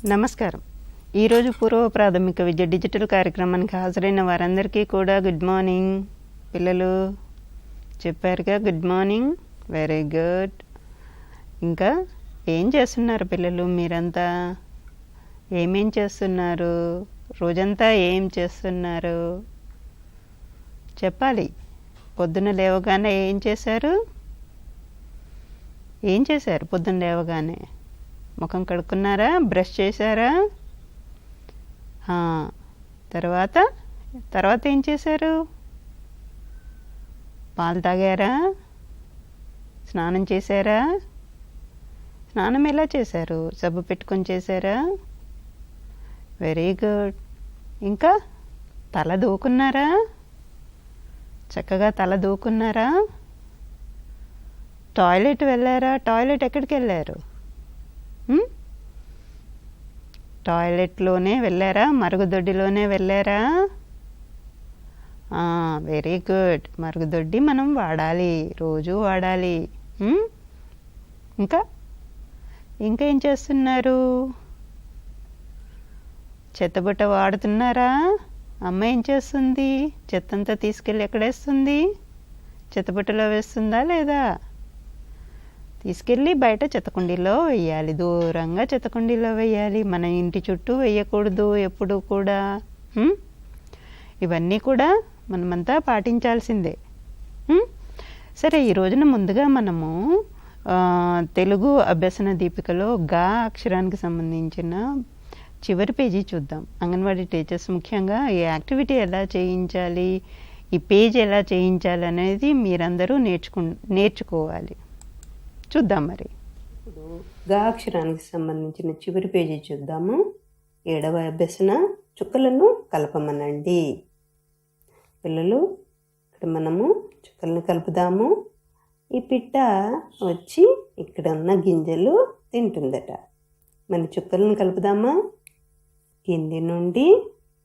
నమస్కారం. ఈరోజు పూర్వ ప్రాథమిక విద్య డిజిటల్ కార్యక్రమానికి హాజరైన వారందరికీ కూడా గుడ్ మార్నింగ్. పిల్లలు చెప్పారుగా గుడ్ మార్నింగ్, వెరీ గుడ్. ఇంకా ఏం చేస్తున్నారు పిల్లలు? మీరంతా ఏమేం చేస్తున్నారు? రోజంతా ఏం చేస్తున్నారు చెప్పాలి. పొద్దున లేవగానే ఏం చేశారు? పొద్దున లేవగానే ముఖం కడుక్కున్నారా? బ్రష్ చేశారా? తర్వాత ఏం చేశారు? పాలు తాగారా? స్నానం చేశారా? స్నానం ఎలా చేశారు? సబ్బు పెట్టుకొని చేశారా? Very good. ఇంకా తల దూకున్నారా? చక్కగా తల దూకున్నారా? టాయిలెట్ వెళ్ళారా? టాయిలెట్ ఎక్కడికి వెళ్ళారు? టాయిలెట్లోనే వెళ్ళారా? మరుగుదొడ్డిలోనే వెళ్ళారా? Very good. మరుగుదొడ్డి మనం వాడాలి, రోజు వాడాలి. ఇంకా ఏం చేస్తున్నారు? చెత్తబుట్ట వాడుతున్నారా? అమ్మ ఏం చేస్తుంది? చెత్తంతా తీసుకెళ్ళి ఎక్కడేస్తుంది? చెత్తబుట్టలో వేస్తుందా లేదా? తీసుకెళ్ళి బయట చెత్తకుండీలో వేయాలి, దూరంగా చెత్తకుండీలో వేయాలి. మన ఇంటి చుట్టూ వేయకూడదు ఎప్పుడు కూడా. ఇవన్నీ కూడా మనమంతా పాటించాల్సిందే. సరే, ఈ రోజున ముందుగా మనము తెలుగు అభ్యసన దీపికలో గా అక్షరానికి సంబంధించిన చివరి పేజీ చూద్దాం. అంగన్వాడీ టీచర్స్ ముఖ్యంగా ఈ యాక్టివిటీ ఎలా చేయించాలి, ఈ పేజ్ ఎలా చేయించాలి అనేది మీరందరూ నేర్చుకోవాలి. చూద్దాం. మరి ఇప్పుడు గా అక్షరానికి సంబంధించిన చివరి పేజీ చూద్దాము. 7వ అభ్యసన చుక్కలను కలపమనండి. పిల్లలు, ఇక్కడ మనము చుక్కలను కలుపుదాము. ఈ పిట్ట వచ్చి ఇక్కడ ఉన్న గింజలు తింటుందట. మన చుక్కలను కలుపుదామా? కింది నుండి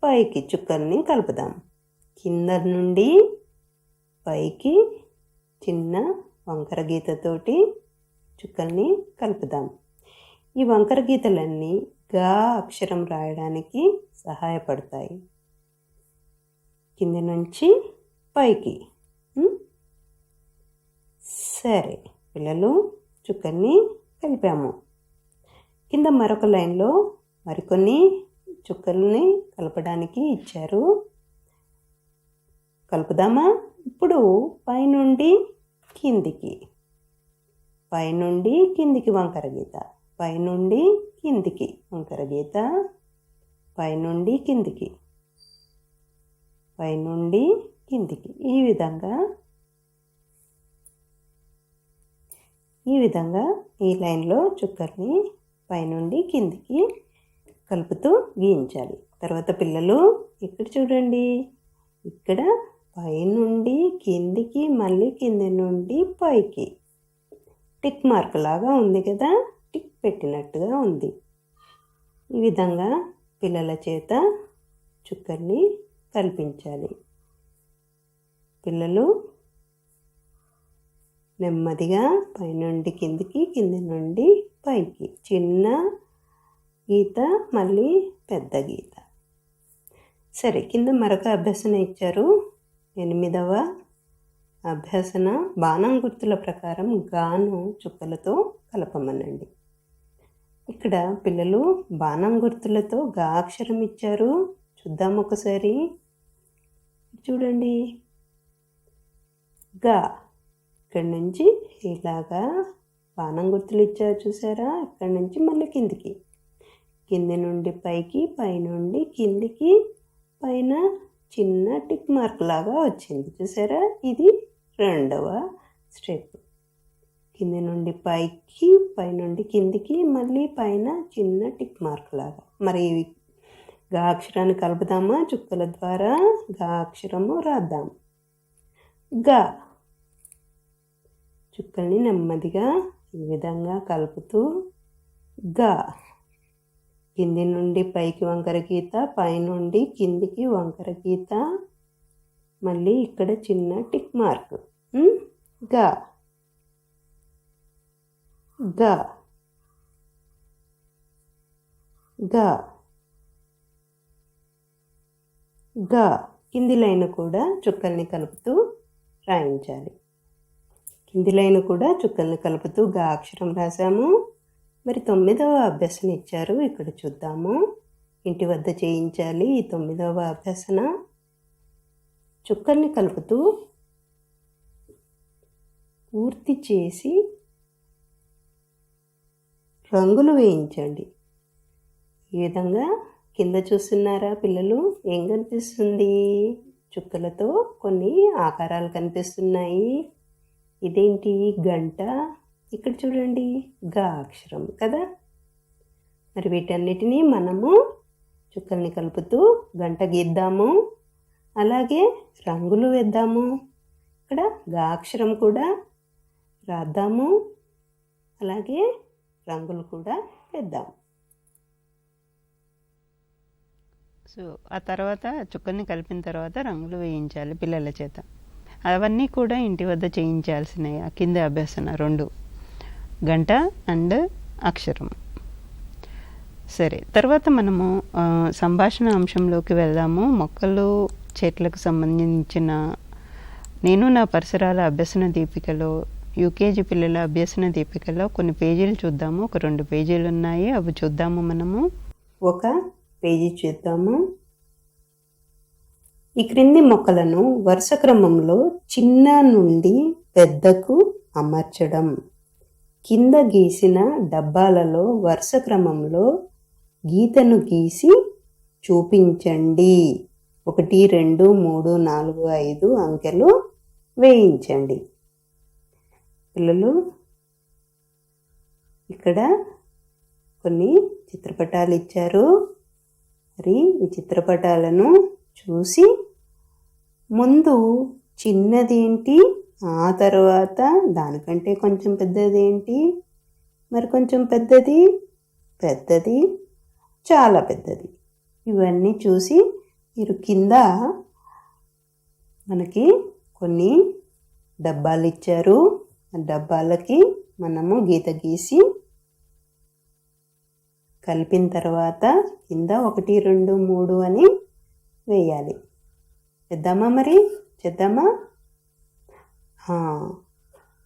పైకి చుక్కల్ని కలుపుదాం. కింద నుండి పైకి చిన్న వంకర గీతతోటి చుక్కల్ని కలుపుదాం. ఈ వంకర గీతలన్నీ గా అక్షరం రాయడానికి సహాయపడతాయి. కింది నుంచి పైకి. సరే పిల్లలు, చుక్కల్ని కలిపాము. కింద మరొక లైన్లో మరికొన్ని చుక్కల్ని కలపడానికి ఇచ్చారు. కలుపుదామా? ఇప్పుడు పైనుండి కిందికి, పైనుండి కిందికి వంకర గీత, పైనుండి కిందికి వంకర గీత, పైనుండి కిందికి, పైనుండి కిందికి. ఈ విధంగా ఈ లైన్లో చుక్కల్ని పైనుండి కిందికి కలుపుతూ గీయించాలి. తర్వాత పిల్లలు ఇక్కడ చూడండి, ఇక్కడ పైనుండి కిందికి, మళ్ళీ కింది నుండి పైకి టిక్ మార్క్ లాగా ఉంది కదా, టిక్ పెట్టినట్టుగా ఉంది. ఈ విధంగా పిల్లల చేత చుక్కల్ని కల్పించాలి. పిల్లలు నెమ్మదిగా పైనుండి కిందికి, కింది నుండి పైకి, చిన్న గీత మళ్ళీ పెద్ద గీత. సరే, కింద మరొక అభ్యసన ఇచ్చారు. 8వ అభ్యసన బాణం గుర్తుల ప్రకారం గాను చుక్కలతో కలపమనండి. ఇక్కడ పిల్లలు బాణం గుర్తులతో గా అక్షరం ఇచ్చారు. చూద్దాం ఒకసారి. చూడండి, గా. ఇక్కడి నుంచి ఇలాగా బాణం గుర్తులు ఇచ్చారు, చూసారా? ఇక్కడి నుంచి మళ్ళీ కిందికి, కింది నుండి పైకి, పైనుండి కిందికి, పైన చిన్న టిక్ మార్క్ లాగా వచ్చింది, చూసారా? ఇది 2వ స్టెప్. కింది నుండి పైకి, పైనుండి కిందికి, మళ్ళీ పైన చిన్న టిక్ మార్క్ లాగా. మరి గా అక్షరాన్ని కలుపుదామా? చుక్కల ద్వారా గా అక్షరము రాద్దాం. గా. చుక్కల్ని నెమ్మదిగా ఈ విధంగా కలుపుతూ గా. కింది నుండి పైకి వంకర గీత, పైనుండి కిందికి వంకర గీత, మళ్ళీ ఇక్కడ చిన్న టిక్ మార్క్. గా. గా. గా గా కింది లైన్ కూడా చుక్కల్ని కలుపుతూ రాయించాలి. కింది లైన్ కూడా చుక్కల్ని కలుపుతూ గా అక్షరం రాసాము. మరి 9వ అభ్యసన ఇచ్చారు, ఇక్కడ చూద్దాము. ఇంటి వద్ద చేయించాలి ఈ 9వ అభ్యసన. చుక్కల్ని కలుపుతూ పూర్తి చేసి రంగులు వేయించండి. ఈ విధంగా కింద చూస్తున్నారా పిల్లలు, ఏం కనిపిస్తుంది? చుక్కలతో కొన్ని ఆకారాలు కనిపిస్తున్నాయి. ఇదేంటి? గంట. ఇక్కడ చూడండి, గా అక్షరం కదా. మరి వీటన్నిటినీ మనము చుక్కల్ని కలుపుతూ గంట గీద్దాము. అలాగే రంగులు వేద్దాము. ఇక్కడ గా అక్షరం కూడా రాద్దాము. అలాగే రంగులు కూడా వేద్దాం. సో ఆ తర్వాత చుక్కల్ని కలిపిన తర్వాత రంగులు వేయించాలి పిల్లల చేత. అవన్నీ కూడా ఇంటి వద్ద చేయించాల్సినవి. ఆ కింద అభ్యసన 2, గంట అండ్ అక్షరం. సరే, తర్వాత మనము సంభాషణ అంశంలోకి వెళ్దాము. మొక్కలు చెట్లకు సంబంధించిన నేను నా పరిసరాల అభ్యసన దీపికలో, యూకేజీ పిల్లల అభ్యసన దీపికలో కొన్ని పేజీలు చూద్దాము. ఒక 2 పేజీలు ఉన్నాయి, అవి చూద్దాము. మనము ఒక పేజీ చూద్దాము. ఈ క్రింది మొక్కలను వరుస క్రమంలో చిన్న నుండి పెద్దకు అమర్చడం. కింద గీసిన డబ్బాలలో వరుస క్రమంలో గీతను గీసి చూపించండి. 1, 2, 3, 4, 5 అంకెలు వేయించండి. పిల్లలు, ఇక్కడ కొన్ని చిత్రపటాలు ఇచ్చారు. మరి ఈ చిత్రపటాలను చూసి ముందు చిన్నదేంటి, ఆ తర్వాత దానికంటే కొంచెం పెద్దదేంటి, మరి కొంచెం పెద్దది, పెద్దది, చాలా పెద్దది, ఇవన్నీ చూసి మీరు కింద మనకి కొన్ని డబ్బాలు ఇచ్చారు. ఆ డబ్బాలకి మనము గీత గీసి కలిపిన తర్వాత కింద 1, 2, 3 అని వేయాలి. చేద్దామా? మరి చేద్దామా?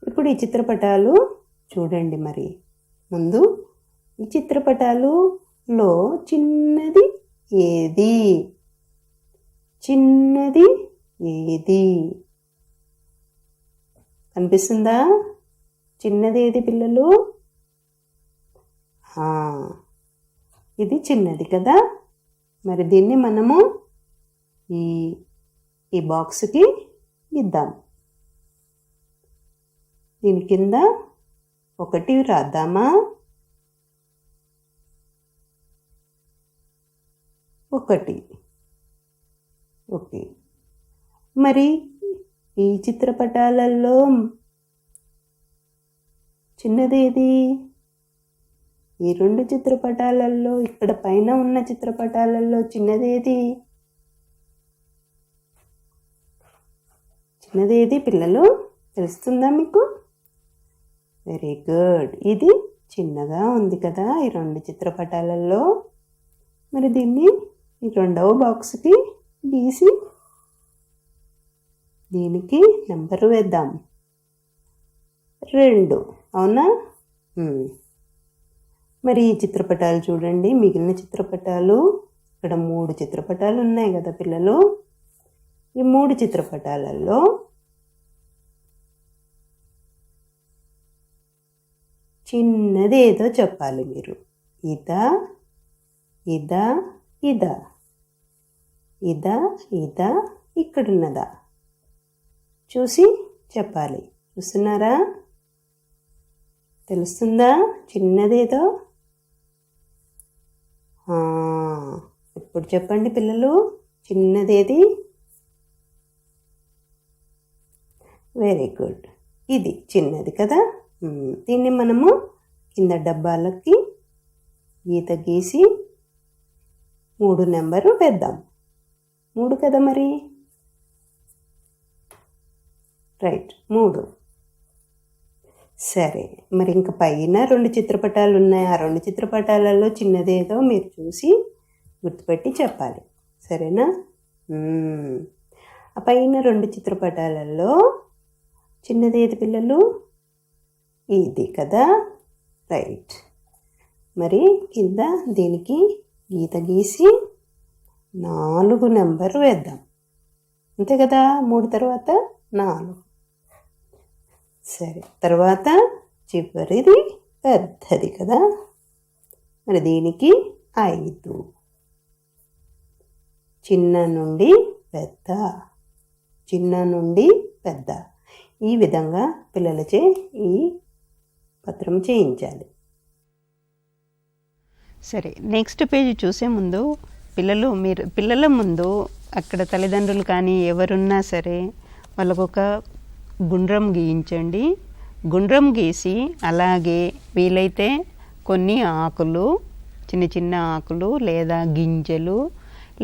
ఇప్పుడు ఈ చిత్రపటాలు చూడండి. మరి ముందు ఈ చిత్రపటాలులో చిన్నది ఏది? చిన్నది ఏది కనిపిస్తుందా? చిన్నది ఏది పిల్లలు? ఇది చిన్నది కదా. మరి దీన్ని మనము ఈ బాక్స్కి ఇద్దాం. దీని కింద 1 రాద్దామా? 1. ఓకే. మరి ఈ చిత్రపటాలలో చిన్నదేది? ఈ 2 చిత్రపటాలలో, ఇక్కడ పైన ఉన్న చిత్రపటాలలో చిన్నదేది? చిన్నదేది పిల్లలు? తెలుస్తుందా మీకు? Very good. ఇది చిన్నగా ఉంది కదా ఈ 2 చిత్రపటాలలో. మరి దీన్ని ఈ 2వ బాక్స్కి గీసి దీనికి నెంబరు వేద్దాం. 2. అవునా? మరి ఈ చిత్రపటాలు చూడండి, మిగిలిన చిత్రపటాలు. ఇక్కడ 3 చిత్రపటాలు ఉన్నాయి కదా పిల్లలు. ఈ 3 చిత్రపటాలలో చిన్నది ఏదో చెప్పాలి మీరు. ఇదా, ఇదా, ఇదా, ఇదా, ఇదా, ఇక్కడున్నదా చూసి చెప్పాలి. చూస్తున్నారా? తెలుస్తుందా చిన్నదేదో? ఇప్పుడు చెప్పండి పిల్లలు, చిన్నదేది? Very good. ఇది చిన్నది కదా. దీన్ని మనము కింద డబ్బాలకి గీత గీసి 3 నెంబరు వేద్దాం. 3 కదా మరి. రైట్, 3. సరే, మరి ఇంక పైన 2 చిత్రపటాలు ఉన్నాయి. ఆ 2 చిత్రపటాలలో చిన్నదేదో మీరు చూసి గుర్తుపెట్టి చెప్పాలి. సరేనా? ఆ పైన 2 చిత్రపటాలలో చిన్నదేది పిల్లలు? ఇది కదా, రైట్. మరి కింద దీనికి గీత గీసి 4 నెంబర్ వేద్దాం. అంతే కదా, 3 తర్వాత 4. సరే, తర్వాత చివరిది పెద్దది కదా, మరి దీనికి 5. చిన్న నుండి పెద్ద, చిన్న నుండి పెద్ద, ఈ విధంగా పిల్లలచే ఈ పత్రం చేయించాలి. సరే, నెక్స్ట్ పేజీ చూసే ముందు మీరు పిల్లల ముందు అక్కడ తల్లిదండ్రులు కానీ ఎవరున్నా సరే వాళ్ళకు ఒక గుండ్రం గీయించండి. గుండ్రం గీసి అలాగే వీలైతే కొన్ని ఆకులు, చిన్న చిన్న ఆకులు లేదా గింజలు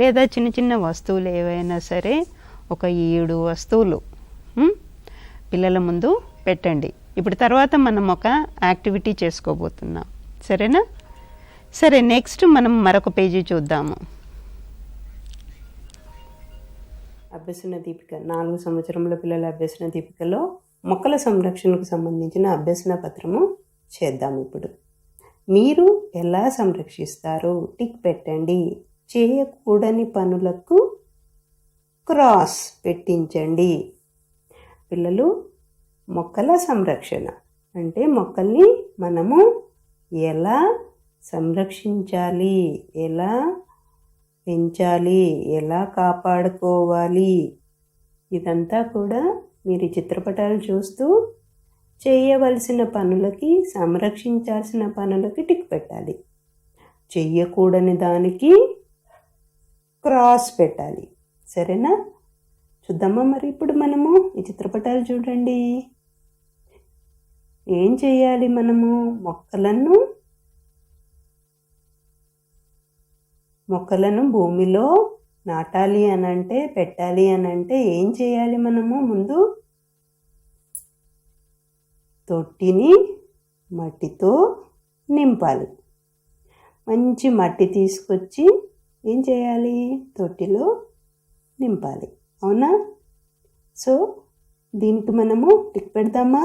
లేదా చిన్న చిన్న వస్తువులు ఏవైనా సరే ఒక 7 వస్తువులు పిల్లల ముందు పెట్టండి. ఇప్పుడు తర్వాత మనం ఒక యాక్టివిటీ చేసుకోబోతున్నాం. సరేనా? సరే, నెక్స్ట్ మనం మరొక పేజీ చూద్దాము. అభ్యసన దీపిక 4 సంవత్సరముల పిల్లల అభ్యసన దీపికలో మొక్కల సంరక్షణకు సంబంధించిన అభ్యసన పత్రము చేద్దాం. ఇప్పుడు మీరు ఎలా సంరక్షిస్తారు? టిక్ పెట్టండి. చేయకూడని పనులకు క్రాస్ పెట్టించండి. పిల్లలు, మొక్కల సంరక్షణ అంటే మొక్కల్ని మనము ఎలా సంరక్షించాలి, ఎలా పెంచాలి, ఎలా కాపాడుకోవాలి, ఇదంతా కూడా మీరు చిత్రపటాలు చూస్తూ చేయవలసిన పనులకి, సంరక్షించాల్సిన పనులకి టిక్ పెట్టాలి. చెయ్యకూడని దానికి క్రాస్ పెట్టాలి. సరేనా? చూద్దామా మరి ఇప్పుడు మనము ఈ చిత్రపటాలు చూడండి. ఏం చేయాలి మనము? మొక్కలను భూమిలో నాటాలి అనంటే, పెట్టాలి అనంటే ఏం చేయాలి మనము? ముందు తొట్టిని మట్టితో నింపాలి. మంచి మట్టి తీసుకొచ్చి ఏం చేయాలి? తొట్టిలో నింపాలి. అవునా? సో దీనికి మనము టిక్ పెడదామా?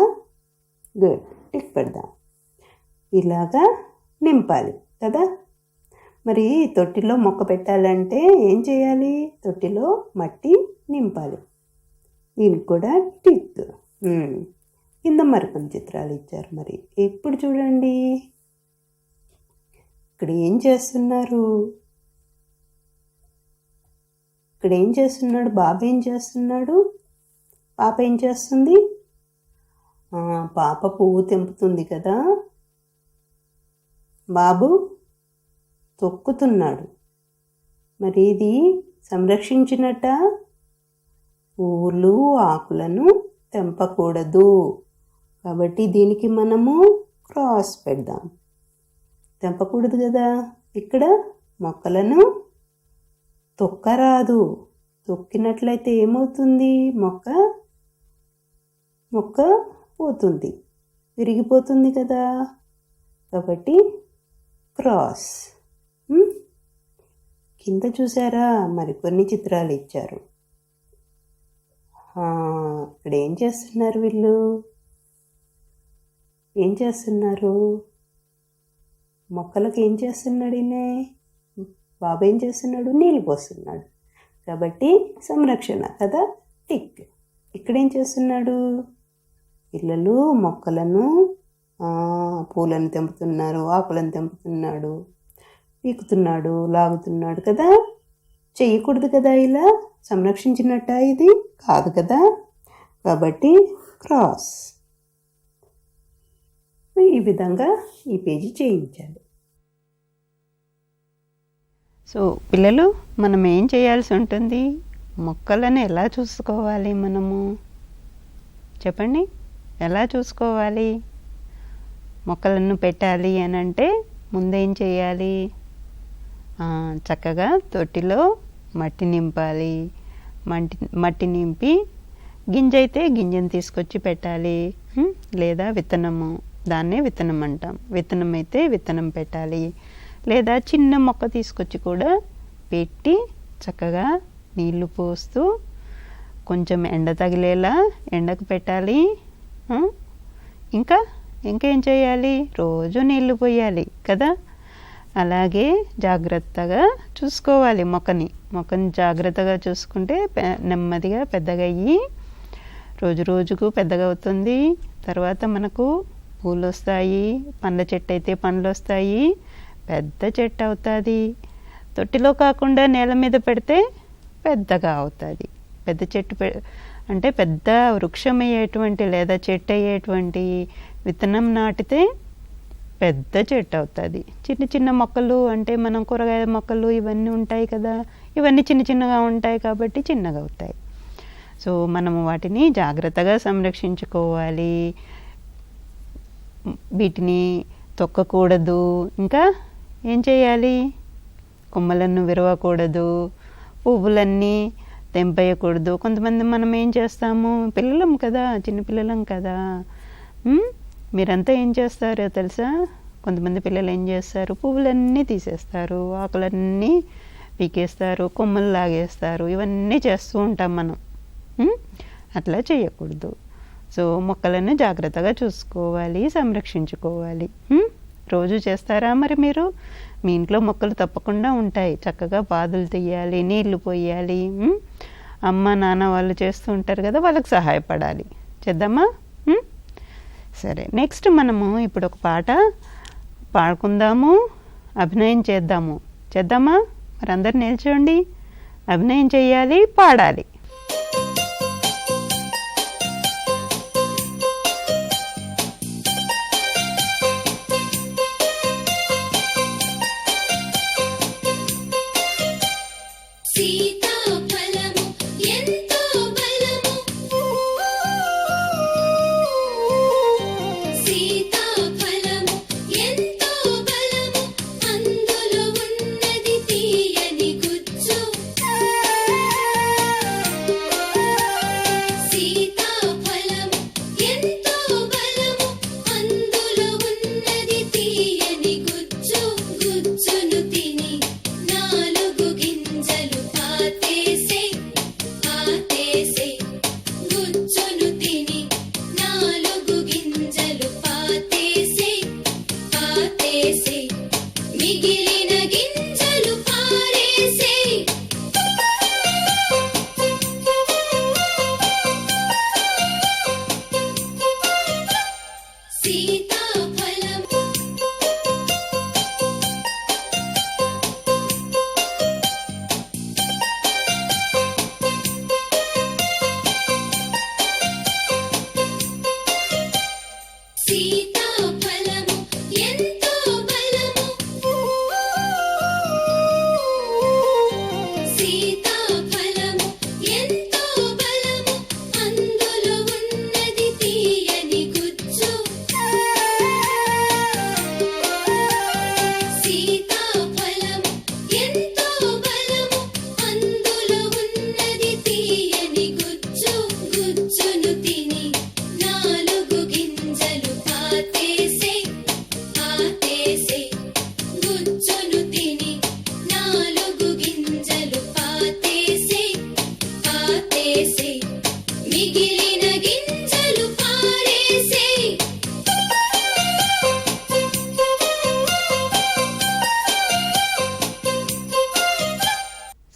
గుడ్, టిక్ పెడదాం. ఇలాగా నింపాలి కదా. మరి తొట్టిలో మొక్క పెట్టాలంటే ఏం చేయాలి? తొట్టిలో మట్టి నింపాలి. దీనికి కూడా టిక్. కింద మరికొన్ని చిత్రాలు ఇచ్చారు. మరి ఇప్పుడు చూడండి, ఇక్కడ ఏం చేస్తున్నారు? ఇక్కడ ఏం చేస్తున్నాడు? బాబు ఏం చేస్తున్నాడు? పాప ఏం చేస్తుంది? పాప పువ్వు తెంపుతుంది కదా, బాబు తొక్కుతున్నాడు. మరి ఇది సంరక్షించినట్ట? పువ్వులు, ఆకులను తెంపకూడదు. కాబట్టి దీనికి మనము క్రాస్ పెడదాం. తెంపకూడదు కదా. ఇక్కడ మొక్కలను తొక్కరాదు. తొక్కినట్లయితే ఏమవుతుంది? మొక్క పోతుంది, విరిగిపోతుంది కదా. కాబట్టి క్రాస్. కింద చూసారా, మరికొన్ని చిత్రాలు ఇచ్చారు. ఇక్కడ ఏం చేస్తున్నారు వీళ్ళు? ఏం చేస్తున్నారు? మొక్కలకు ఏం చేస్తున్నాడు ఈయన? బాబు ఏం చేస్తున్నాడు? నీళ్ళు పోస్తున్నాడు. కాబట్టి సంరక్షణ కదా, టిక్. ఇక్కడేం చేస్తున్నాడు? పిల్లలు మొక్కలను, పూలను తెంపుతున్నారు, ఆకులను తెంపుతున్నాడు, పీకుతున్నాడు, లాగుతున్నాడు కదా. చెయ్యకూడదు కదా, ఇలా సంరక్షించినట్ట ఇది కాదు కదా. కాబట్టి క్రాస్. ఈ విధంగా ఈ పేజీ చేయించాలి. సో పిల్లలు, మనం ఏం చేయాల్సి ఉంటుంది? మొక్కలను ఎలా చూసుకోవాలి మనము? చెప్పండి, ఎలా చూసుకోవాలి? మొక్కలను పెట్టాలి అని అంటే ముందేం చేయాలి? చక్కగా తొట్టిలో మట్టి నింపాలి. మట్టి నింపి గింజ అయితే గింజను తీసుకొచ్చి పెట్టాలి. లేదా విత్తనము, దాన్నే విత్తనం అంటాం. విత్తనం అయితే విత్తనం పెట్టాలి, లేదా చిన్న మొక్క తీసుకొచ్చి కూడా పెట్టి చక్కగా నీళ్లు పోస్తూ కొంచెం ఎండ తగిలేలా ఎండకు పెట్టాలి. ఇంకేం చేయాలి? రోజు నీళ్లు పోయాలి కదా. అలాగే జాగ్రత్తగా చూసుకోవాలి మొక్కని జాగ్రత్తగా చూసుకుంటే నెమ్మదిగా పెద్దగా అయ్యి రోజు రోజుకు పెద్దగా అవుతుంది. తర్వాత మనకు పూలు వస్తాయి, పండ్ల చెట్టు అయితే పండ్లు వస్తాయి, పెద్ద చెట్టు అవుతుంది. తొట్టిలో కాకుండా నేల మీద పెడితే పెద్దగా అవుతుంది. పెద్ద చెట్టు అంటే పెద్ద వృక్షం అయ్యేటువంటి లేదా చెట్టు అయ్యేటువంటి విత్తనం నాటితే పెద్ద చెట్టు అవుతుంది. చిన్న చిన్న మొక్కలు అంటే మనం కూరగాయల మొక్కలు ఇవన్నీ ఉంటాయి కదా, ఇవన్నీ చిన్న చిన్నగా ఉంటాయి కాబట్టి చిన్నగా అవుతాయి. సో మనము వాటిని జాగ్రత్తగా సంరక్షించుకోవాలి. వీటిని తొక్కకూడదు. ఇంకా ఏం చేయాలి? కొమ్మలను విరవకూడదు, పువ్వులన్నీ తెంపేయకూడదు. కొంతమంది మనం ఏం చేస్తాము, పిల్లలం కదా, చిన్నపిల్లలం కదా, మీరంతా ఏం చేస్తారో తెలుసా? కొంతమంది పిల్లలు ఏం చేస్తారు, పువ్వులన్నీ తీసేస్తారు, ఆకులన్నీ పీకేస్తారు, కొమ్మలు లాగేస్తారు. ఇవన్నీ చేస్తూ ఉంటాం మనం. అట్లా చేయకూడదు. సో మొక్కలను జాగ్రత్తగా చూసుకోవాలి, సంరక్షించుకోవాలి. రోజు చేస్తారా మరి మీరు? మీ ఇంట్లో మొక్కలు తప్పకుండా ఉంటాయి. చక్కగా పాదులు తీయాలి, నీళ్లు పోయాలి. అమ్మ నాన్న వాళ్ళు చేస్తూ ఉంటారు కదా, వాళ్ళకి సహాయపడాలి. చేద్దామా? సరే, నెక్స్ట్ మనము ఇప్పుడు ఒక పాట పాడుకుందాము, అభినయం చేద్దామా? మరి అందరు నిల్చోండి, అభినయం చేయాలి, పాడాలి.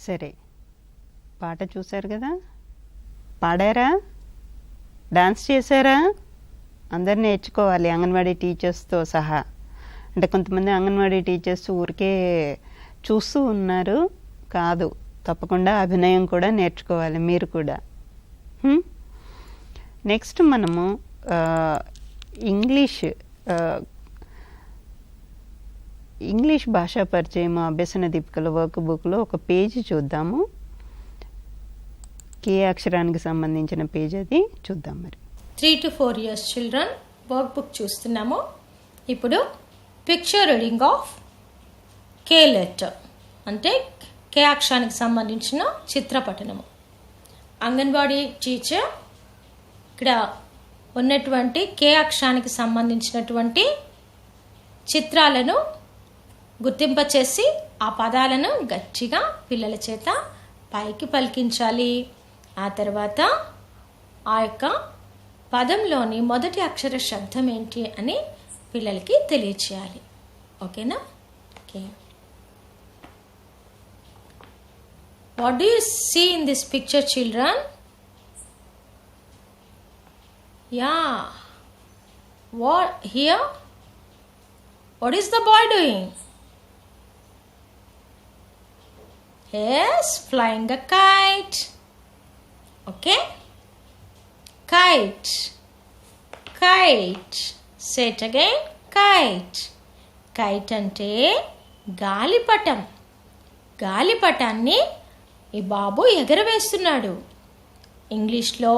సరే, పాట చూశారు కదా, పాడారా, డాన్స్ చేశారా? అందరు నేర్చుకోవాలి, అంగన్వాడీ టీచర్స్తో సహా. అంటే కొంతమంది అంగన్వాడీ టీచర్స్ ఊరికే చూస్తూ ఉన్నారు కాదు, తప్పకుండా అభినయం కూడా నేర్చుకోవాలి మీరు కూడా. నెక్స్ట్ మనము ఇంగ్లీష్ భాషా పరిచయం అభ్యసన దీపికల వర్క్ బుక్లో ఒక పేజీ చూద్దాము. కే అక్షరానికి సంబంధించిన పేజ్ అది చూద్దాం. మరి 3 to 4 years children work book చూస్తున్నాము. ఇప్పుడు picture reading of K letter అంటే కే అక్షరానికి సంబంధించిన చిత్రపటనము. అంగన్వాడీ టీచర్ ఇక్కడ ఉన్నటువంటి కే అక్షరానికి సంబంధించినటువంటి చిత్రాలను గుర్తింపచేసి ఆ పదాలను గట్టిగా పిల్లల చేత పైకి పలికించాలి. ఆ తర్వాత ఆ యొక్క పదంలోని మొదటి అక్షర శబ్దం ఏంటి అని పిల్లలకి తెలియచేయాలి. ఓకేనా? Okay. What do you see in this picture, children? Yeah. What here? What is the boy doing? Yes, flying a kite. Okay? Kite. Kite. Say it again. Kite. Kite అంటే గాలిపటం. గాలిపటాన్ని ఈ బాబు ఎగరవేస్తున్నాడు. ఇంగ్లీష్లో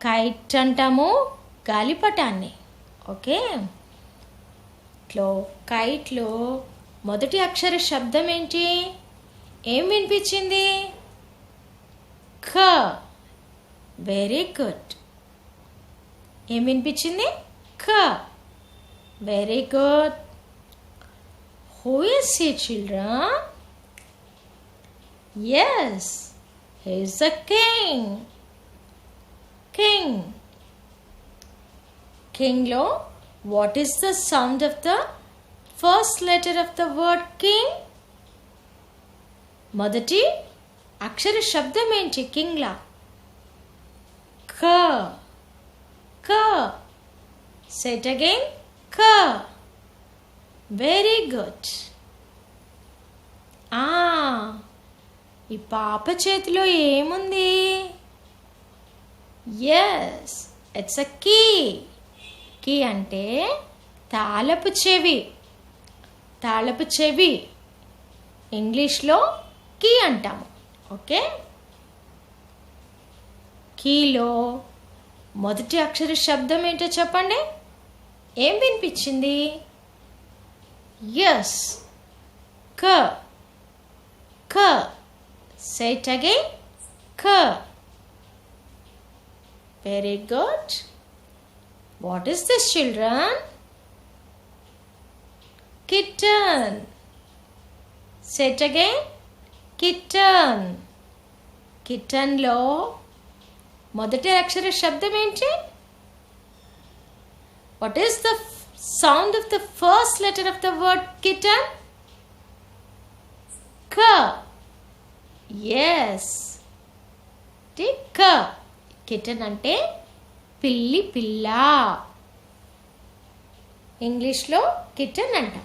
కైట్ అంటాము గాలిపటాన్ని. ఓకే. కైట్లో మొదటి అక్షర శబ్దం ఏంటి? ఏం వినిపించింది? ఖ. Very good. ఏం వినిపించింది? ఖ. Very good. Who is he, children? Yes, he is the king. King. King lo, what is the sound of the first letter of the word king? మొదటి అక్షర శబ్దం ఏంటి కింగ్ లా? ఖ. ఖ. Say it again. ఖ. Very good. ఈ పాప చేతిలో ఏముంది? Yes, it's a key. Key అంటే తాళపు చెవి. తాళపు చెవి ఇంగ్లీష్లో కీ అంటాము. ఓకే. కీలో మొదటి అక్షర శబ్దం ఏంటో చెప్పండి. ఏం వినిపించింది? ఎస్, క. క. Say it again. Ka. Very good. What is this, children? Kitten. Say it again. Kitten. Kitten lo మొదటి అక్షర శబ్దం ఏంటి? What is the sound of the first letter of the word kitten? Ka. Yes. క. Kitten అంటే పిల్లి పిల్ల. ఇంగ్లీష్లో kitten అంట.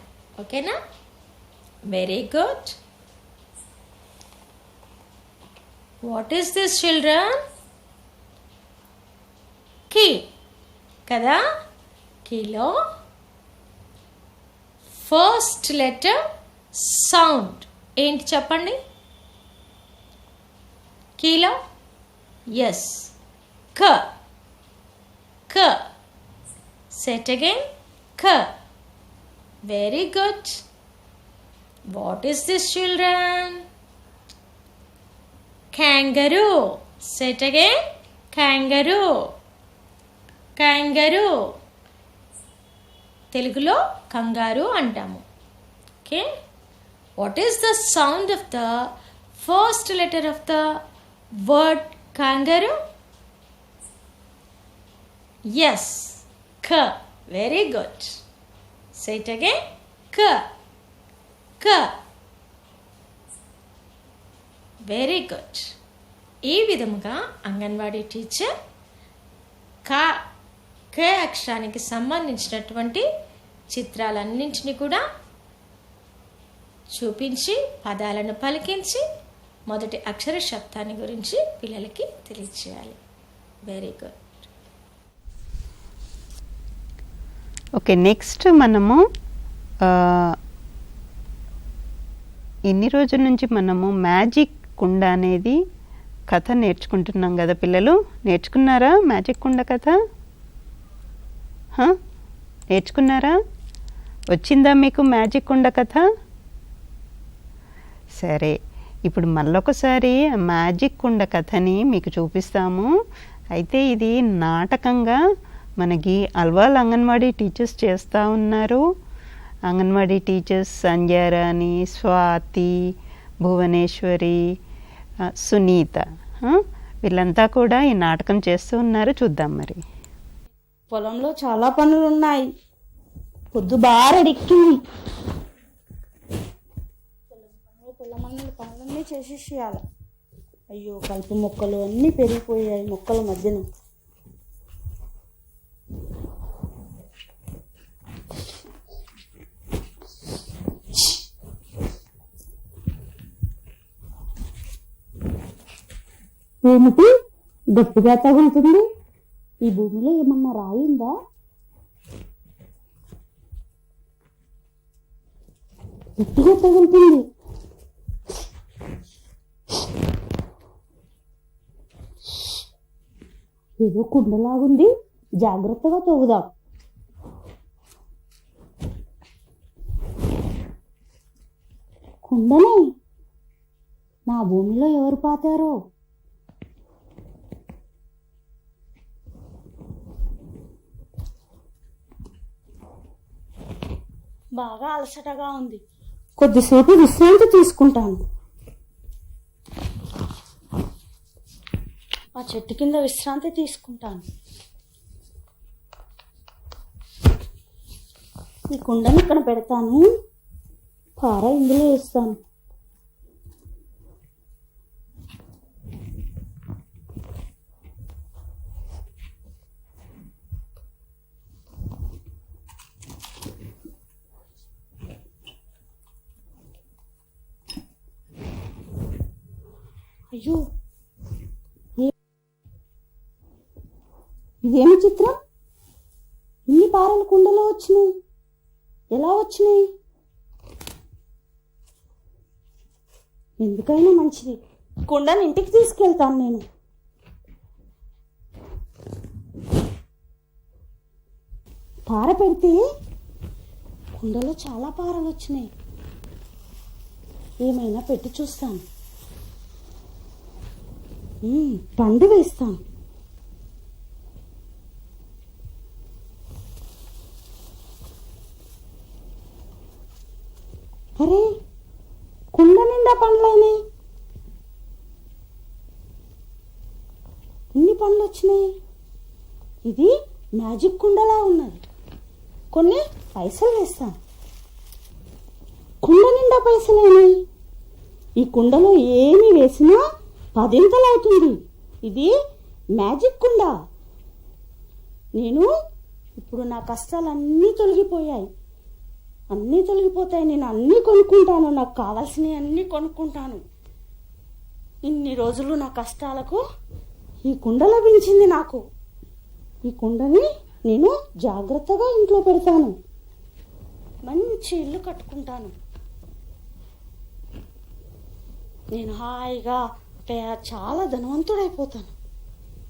ఓకేనా? Very good. What is this, children? Key కదా. కీలో ఫస్ట్ లెటర్ సౌండ్ ఏంటి చెప్పండి? కీలో ఎస్, క. క. Say it again. K. Very good. What is this, children? Kangaroo. Say it again. Kangaroo. Kangaroo. తెలుగులో కంగారు అంటాము. Okay. What is the sound of the first letter of the word kangaroo? Yes, K. Very good. Say it again. K. K. Very good. ఈ విధముగా anganwadi teacher క అక్షరానికి సంబంధించినటువంటి చిత్రాలన్నింటినీ కూడా చూపించి పదాలను పలికించి మొదటి అక్షర శబ్దాన్ని గురించి పిల్లలకి తెలియచేయాలి. Very good. ఓకే, నెక్స్ట్ మనము ఇన్ని రోజుల నుంచి మనము మ్యాజిక్ కుండ అనేది కథ నేర్చుకుంటున్నాం కదా పిల్లలు. నేర్చుకున్నారా మ్యాజిక్ కుండ కథ? నేర్చుకున్నారా? వచ్చిందా మీకు మ్యాజిక్ కుండ కథ? సరే, ఇప్పుడు మళ్ళొకసారి మ్యాజిక్ కుండ కథని మీకు చూపిస్తాము. అయితే ఇది నాటకంగా మనకి అల్వాల్ అంగన్వాడీ టీచర్స్ చేస్తూ ఉన్నారు. అంగన్వాడీ టీచర్స్ సంధ్యారాణి, స్వాతి, భువనేశ్వరి, సునీత, వీళ్ళంతా కూడా ఈ నాటకం చేస్తూ ఉన్నారు. చూద్దాం మరి. పొలంలో చాలా పనులు ఉన్నాయి. పొద్దు బారెడిక్కింది. పనులన్నీ చేసేసేయాలి. అయ్యో, కలుపు మొక్కలు అన్నీ పెరిగిపోయాయి మొక్కల మధ్యన. ఏమిటి గట్టిగా తగులుతుంది? ఈ భూమిలో ఏమన్నా రాయిందా? గట్టిగా తగులుతుంది. ఏదో కుండలాగుంది, జాగ్రత్తగా తవ్వుదాం. కుండనే నా భూమిలో ఎవరు పాతారో? బాగా అలసటగా ఉంది. కొద్దిసేపు విశ్రాంతి తీసుకుంటాను. ఆ చెట్టు కింద విశ్రాంతి తీసుకుంటాను. ఈ కుండని ఇక్కడ పెడతాను. పార ఇందులో వేస్తాను. అయ్యో, ఇదేమి చిత్రం? ఇన్ని పారలు కుండలో వచ్చినాయి. ఎలా వచ్చినాయి? ఎందుకైనా మంచిది, కుండని ఇంటికి తీసుకెళ్తాను నేను. పార పెడితే కుండలో చాలా పారలు వచ్చినాయి. ఏమైనా పెట్టి చూస్తాను. పండు వేస్తాను. అరే, కుండ నిండా పండ్లైనాయి. ఇన్ని పండ్లు వచ్చినాయి. ఇది మ్యాజిక్ కుండలా ఉన్నది. కొన్ని పైసలు వేస్తాను. కుండ నిండా పైసలైనాయి. ఈ కుండలో ఏమి వేసినా 10 అవుతుంది. ఇది మ్యాజిక్ కుండ. నేను ఇప్పుడు నా కష్టాలన్నీ తొలగిపోయాయి. అన్నీ తొలగిపోతాయి. నేను అన్నీ కొనుక్కుంటాను. నాకు కావాల్సినవి అన్నీ కొనుక్కుంటాను. ఇన్ని రోజులు నా కష్టాలకు ఈ కుండ లభించింది నాకు. ఈ కుండని నేను జాగ్రత్తగా ఇంట్లో పెడతాను. మంచి ఇల్లు కట్టుకుంటాను. నేను హాయిగా చాలా ధనవంతుడైపోతాను.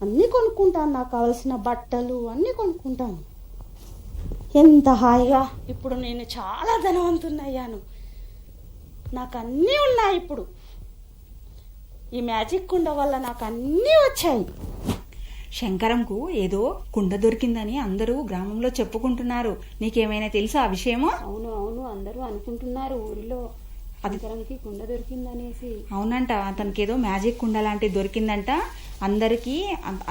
అన్నీ కొనుక్కుంటాను. నాకు కావలసిన బట్టలు అన్నీ కొనుక్కుంటాను. ఎంత హాయిగా! ఇప్పుడు నేను చాలా ధనవంతున్నయ్యాను. నాకు అన్నీ ఉన్నాయి. ఇప్పుడు ఈ మ్యాజిక్ కుండ వల్ల నాకు అన్నీ వచ్చాయి. శంకరంకు ఏదో కుండ దొరికిందని అందరూ గ్రామంలో చెప్పుకుంటున్నారు. నీకేమైనా తెలుసా ఆ విషయమో? అవును అవును, అందరూ అనుకుంటున్నారు ఊరిలో శంకరంకి కుండ దొరికిందనేసి. అవునంట, అతనికి ఏదో మ్యాజిక్ కుండ లాంటిది దొరికిందంట. అందరికీ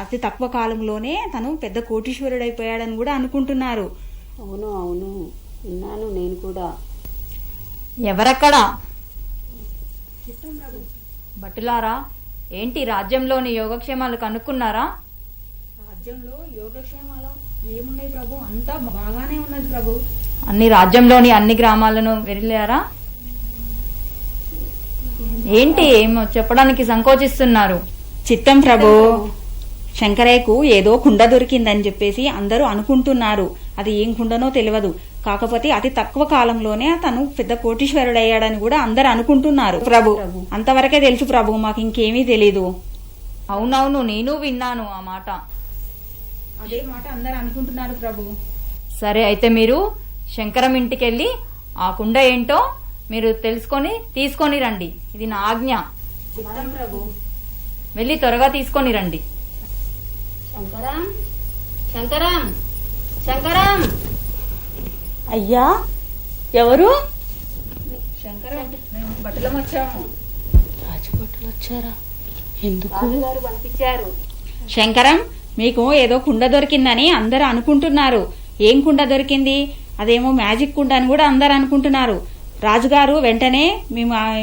అతి తక్కువ కాలంలోనే తను పెద్ద కోటీశ్వరుడైపోయాడని కూడా అనుకుంటున్నారు. అవును అవును, విన్నాను నేను కూడా. ఎవరక్కడా? భటులారా, ఏంటి రాజ్యంలోని యోగక్షేమాలు కనుక్కున్నారా? రాజ్యంలో యోగక్షేమాలు ఏమున్నాయి ప్రభు? అంతా బాగానే ఉన్నది ప్రభు. అన్ని రాజ్యంలోని అన్ని గ్రామాలను వెళ్ళారా? ఏంటి ఏమో చెప్పడానికి సంకోచిస్తున్నారు? చిత్తం ప్రభు, శంకరయ్యకు ఏదో కుండ దొరికిందని చెప్పేసి అందరూ అనుకుంటున్నారు. అది ఏం కుండనో తెలియదు. కాకపోతే అతి తక్కువ కాలంలోనే తను పెద్ద కోటీశ్వరుడయ్యాడని కూడా అందరు అనుకుంటున్నారు ప్రభు. అంతవరకే తెలుసు ప్రభు, మాకు ఇంకేమీ తెలీదు. అవునవును, నేను విన్నాను ఆ మాట. అదే మాట అందరు అనుకుంటున్నారు ప్రభు. సరే, అయితే మీరు శంకరం ఇంటికెళ్ళి ఆ కుండ ఏంటో మీరు తెలుసుకొని తీసుకొని రండి. ఇది నా ఆజ్ఞ. చిత్తం ప్రభు. వెళ్ళి త్వరగా తీసుకొని రండి. శంకరం శంకరం శంకరం అయ్యా ఎవరు? శంకరం మేము బట్టలం వచ్చాము. రాజభటులు వచ్చారా? ఎందుకు? రాజుగారు పంపించారు. శంకరం, మీకు ఏదో కుండ దొరికిందని అందరూ అనుకుంటున్నారు. ఏం కుండ దొరికింది? అదేమో మ్యాజిక్ కుండ అని కూడా అందరు అనుకుంటున్నారు. రాజుగారు వెంటనే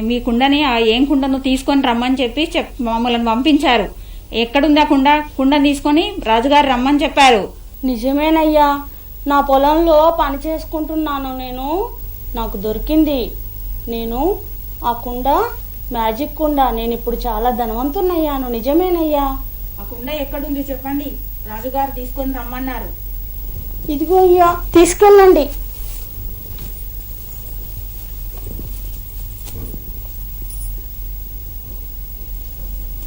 మీ కుండని ఏం కుండను తీసుకొని రమ్మని చెప్పి మమ్మల్ని పంపించారు. ఎక్కడుంది ఆ కుండ? కుండను తీసుకొని రాజుగారు రమ్మని చెప్పారు. నిజమేనయ్యా, నా పొలంలో పని చేసుకుంటున్నాను నేను. నాకు దొరికింది. నేను ఆ కుండ మ్యాజిక్ కుండ. నేను ఇప్పుడు చాలా ధనవంతున్నయ్యాను. నిజమేనయ్యా. ఆ కుండ ఎక్కడుంది చెప్పండి, రాజుగారు తీసుకొని రమ్మన్నారు. ఇదిగో అయ్యా, తీసుకెళ్ళండి.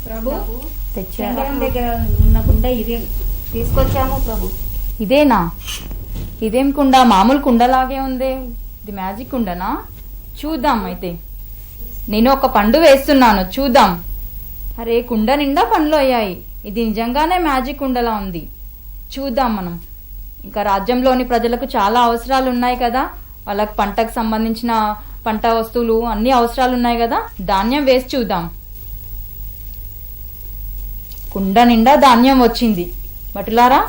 ప్రభు, శంకరం దగ్గర ఉన్న కుండ ఇదే తీసుకొచ్చాము ప్రభు. ఇదేనా? ఇదేం కుండ? మామూలు కుండలాగే ఉంది. ఇది మ్యాజిక్ కుండనా? చూద్దాం అయితే. నేను ఒక పండు వేస్తున్నాను, చూద్దాం. అరే, కుండ నిండా పండ్లు అయ్యాయి. ఇది నిజంగానే మ్యాజిక్ కుండలా ఉంది. చూద్దాం మనం. ఇంకా రాజ్యంలోని ప్రజలకు చాలా అవసరాలు ఉన్నాయి కదా, వాళ్ళకి పంటకు సంబంధించిన పంట వస్తువులు అన్ని అవసరాలు ఉన్నాయి కదా, ధాన్యం వేసి చూద్దాం. కుండ నిండా ధాన్యం వచ్చింది. భటులారా,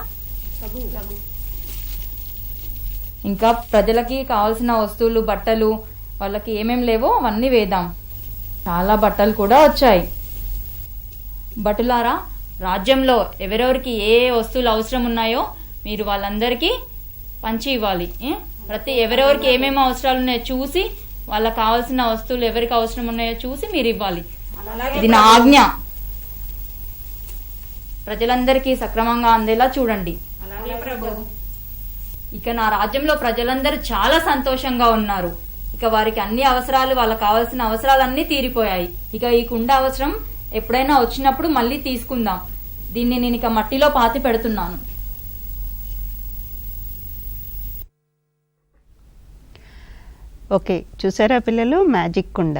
ఇంకా ప్రజలకి కావాల్సిన వస్తువులు, బట్టలు, వాళ్ళకి ఏమేం లేవో అవన్నీ వేద్దాం. చాలా బట్టలు కూడా వచ్చాయి. భటులారా, రాజ్యంలో ఎవరెవరికి ఏ వస్తువులు అవసరం ఉన్నాయో మీరు వాళ్ళందరికీ పంచి ఇవ్వాలి. ఎవరెవరికి ఏమేమి అవసరాలు ఉన్నాయో చూసి, వాళ్ళకి కావాల్సిన వస్తువులు ఎవరికి అవసరం ఉన్నాయో చూసి మీరు ఇవ్వాలి. ఇది నా ఆజ్ఞ. ప్రజలందరికీ సక్రమంగా అందేలా చూడండి. అలాగే ప్రభు. ఇక నా రాజ్యంలో ప్రజలందరూ చాలా సంతోషంగా ఉన్నారు. ఇక వారికి అన్ని అవసరాలు, వాళ్ళకి కావాల్సిన అవసరాలన్నీ తీరిపోయాయి. ఇక ఈ కుండ అవసరం ఎప్పుడైనా వచ్చినప్పుడు మళ్ళీ తీసుకుందాం. దీన్ని నేను ఇక మట్టిలో పాతి పెడుతున్నాను. ఓకే, చూసారా పిల్లలు, మ్యాజిక్ కుండ.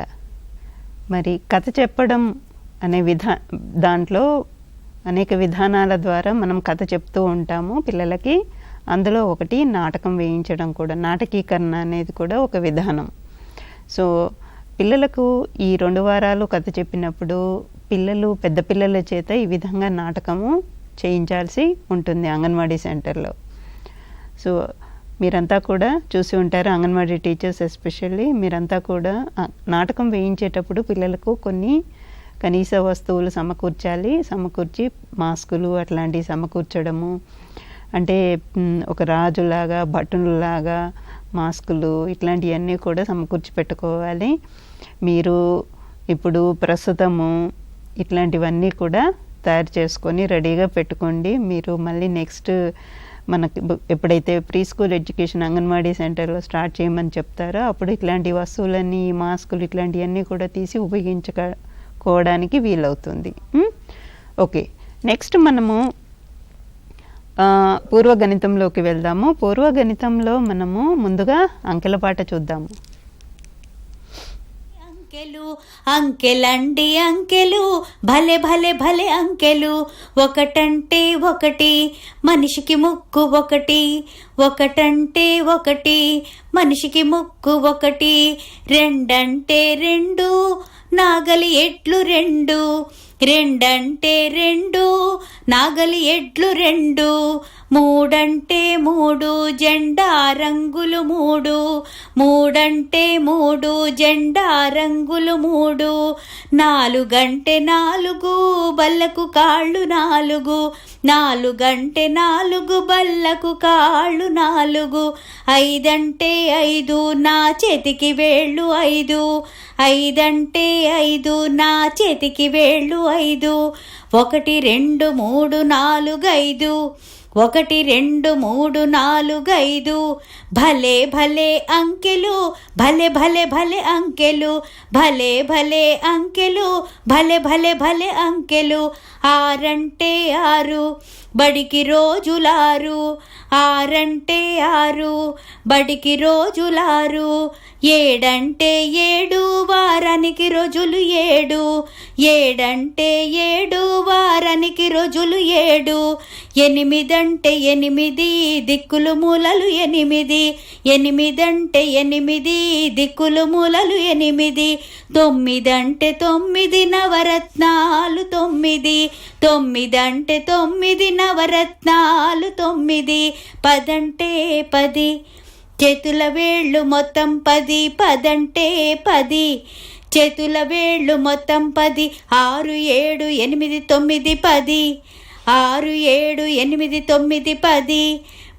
మరి కథ చెప్పడం అనే దాంట్లో అనేక విధానాల ద్వారా మనం కథ చెప్తూ ఉంటాము పిల్లలకి. అందులో ఒకటి నాటకం వేయించడం కూడా, నాటకీకరణ అనేది కూడా ఒక విధానం. సో పిల్లలకు ఈ 2 వారాలు కథ చెప్పినప్పుడు పిల్లలు, పెద్ద పిల్లల చేత ఈ విధంగా నాటకము చేయించాల్సి ఉంటుంది అంగన్వాడీ సెంటర్లో. సో మీరంతా కూడా చూసి ఉంటారు, అంగన్వాడీ టీచర్స్ ఎస్పెషల్లీ మీరంతా కూడా నాటకం వేయించేటప్పుడు పిల్లలకు కొన్ని కనీస వస్తువులు సమకూర్చి మాస్కులు అట్లాంటివి సమకూర్చడము, అంటే ఒక రాజులాగా, భటులాగా మాస్కులు ఇట్లాంటివన్నీ కూడా సమకూర్చి పెట్టుకోవాలి. మీరు ఇప్పుడు ప్రస్తుతము ఇట్లాంటివన్నీ కూడా తయారు చేసుకొని రెడీగా పెట్టుకోండి. మీరు మళ్ళీ నెక్స్ట్ మనకి ఎప్పుడైతే ప్రీ స్కూల్ ఎడ్యుకేషన్ అంగన్వాడీ సెంటర్లో స్టార్ట్ చేయమని చెప్తారో అప్పుడు ఇట్లాంటి వస్తువులన్నీ, మాస్కులు ఇట్లాంటివన్నీ కూడా తీసి ఉపయోగించుకోవడానికి వీలవుతుంది. ఓకే, నెక్స్ట్ మనము పూర్వగణితంలోకి వెళ్దాము. పూర్వగణితంలో మనము ముందుగా అంకెల పాట చూద్దాము. అంకెలు అంకెలండి అంకెలు, భలే భలే భలే అంకెలు. ఒకటంటే ఒకటి, మనిషికి ముక్కు ఒకటి. ఒకటంటే ఒకటి, మనిషికి ముక్కు ఒకటి. రెండంటే రెండు, నాగలి ఎడ్లు రెండు. రెండంటే రెండు, నాగలి ఎడ్లు రెండు. మూడంటే మూడు, జెండా రంగులు మూడు. మూడంటే మూడు, జెండా రంగులు మూడు. నాలుగంటే నాలుగు, బల్లకు కాళ్ళు నాలుగు. నాలుగంటే నాలుగు, బల్లకు కాళ్ళు నాలుగు. ఐదంటే ఐదు, నా చేతికి వేళ్ళు ఐదు. ఐదంటే ఐదు, నా చేతికి వేళ్ళు ఐదు. 1 2 3 4 5. 1 2 3 4 5. భలే భలే అంకెలు, భలే భలే భలే అంకెలు. భలే భలే అంకెలు, భలే భలే భలే అంకెలు. 6 6, బడికి రోజులారు. 6 6, బడికి రోజులారు. 7 7, వారానికి రోజులు 7. 7 7, వారానికి రోజులు 7. ఎనిమిదంటే ఎనిమిది దిక్కులు మూలలు ఎనిమిది, ఎనిమిదంటే ఎనిమిది దిక్కులు మూలలు ఎనిమిది, తొమ్మిదంటే తొమ్మిది నవరత్నాలు తొమ్మిది, తొమ్మిదంటే తొమ్మిది నవరత్నాలు తొమ్మిది, పదంటే పది చేతుల వేళ్ళు మొత్తం 10, పదంటే 10 చేతుల వేళ్ళు మొత్తం 10, 6 7 8 9 10, 6 7 8 9 10,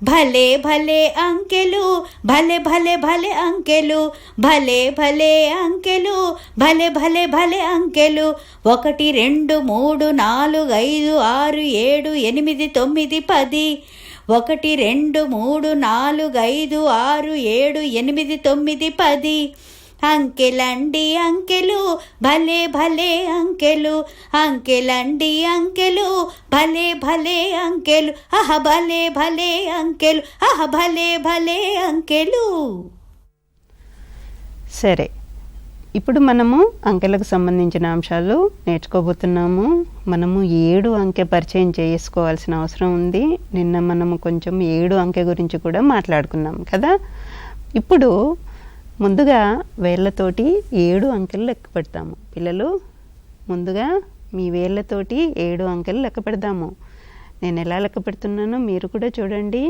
భలే భలే అంకెలు భలే భలే భలే అంకెలు, భలే భలే అంకెలు భలే భలే భలే అంకెలు, 1 2 3 4 5 6 7 8 9 10, 1 2 3 4 5 6 7 8 9 10, అంకెలండి అంకెలు భలే భలే అంకెలు, అంకెలండి అంకెలు భలే భలే అంకెలు, ఆహ భలే భలే అంకెలు, ఆహ భలే భలే అంకెలు. సరే, ఇప్పుడు మనము అంకెలకు సంబంధించిన అంశాలు నేర్చుకోబోతున్నాము. మనము 7 అంకె పరిచయం చేసుకోవాల్సిన అవసరం ఉంది. నిన్న మనము కొంచెం 7 అంకె గురించి కూడా మాట్లాడుకున్నాం కదా. ఇప్పుడు ముందుగా వేళ్ళతోటి 7 అంకెలు లెక్క పెడతాము. పిల్లలు ముందుగా మీ వేళ్ళతోటి 7 అంకెలు లెక్క పెడదాము. నేను ఎలా లెక్క పెడుతున్నానో మీరు కూడా చూడండి.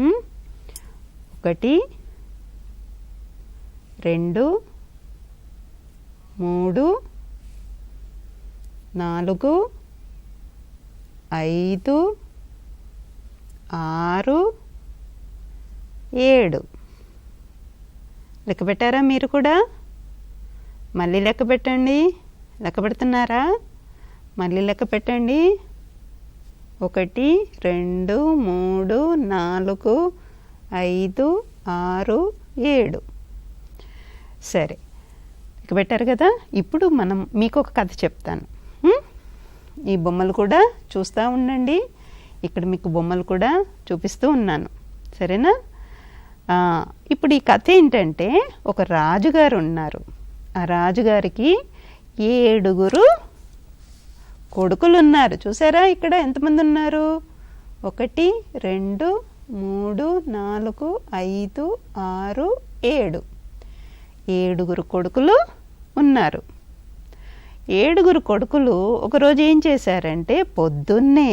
1 2 3 4 5 6 7 లెక్క పెట్టారా మీరు కూడా? మళ్ళీ లెక్క పెట్టండి. లెక్క పెడుతున్నారా? మళ్ళీ లెక్క పెట్టండి. 1 2 3 4 5 6 7. సరే, లెక్క పెట్టారు కదా. ఇప్పుడు మనం మీకు ఒక కథ చెప్తాను. ఈ బొమ్మలు కూడా చూస్తూ ఉండండి. ఇక్కడ మీకు బొమ్మలు కూడా చూపిస్తూ ఉన్నాను, సరేనా? ఇప్పుడు ఈ కథ ఏంటంటే, ఒక రాజుగారు ఉన్నారు. ఆ రాజుగారికి 7 కొడుకులు ఉన్నారు. చూసారా ఇక్కడ ఎంతమంది ఉన్నారు? 1 2 3 4 5 6 7. 7 కొడుకులు ఉన్నారు. 7 కొడుకులు ఒకరోజు ఏం చేశారంటే, పొద్దున్నే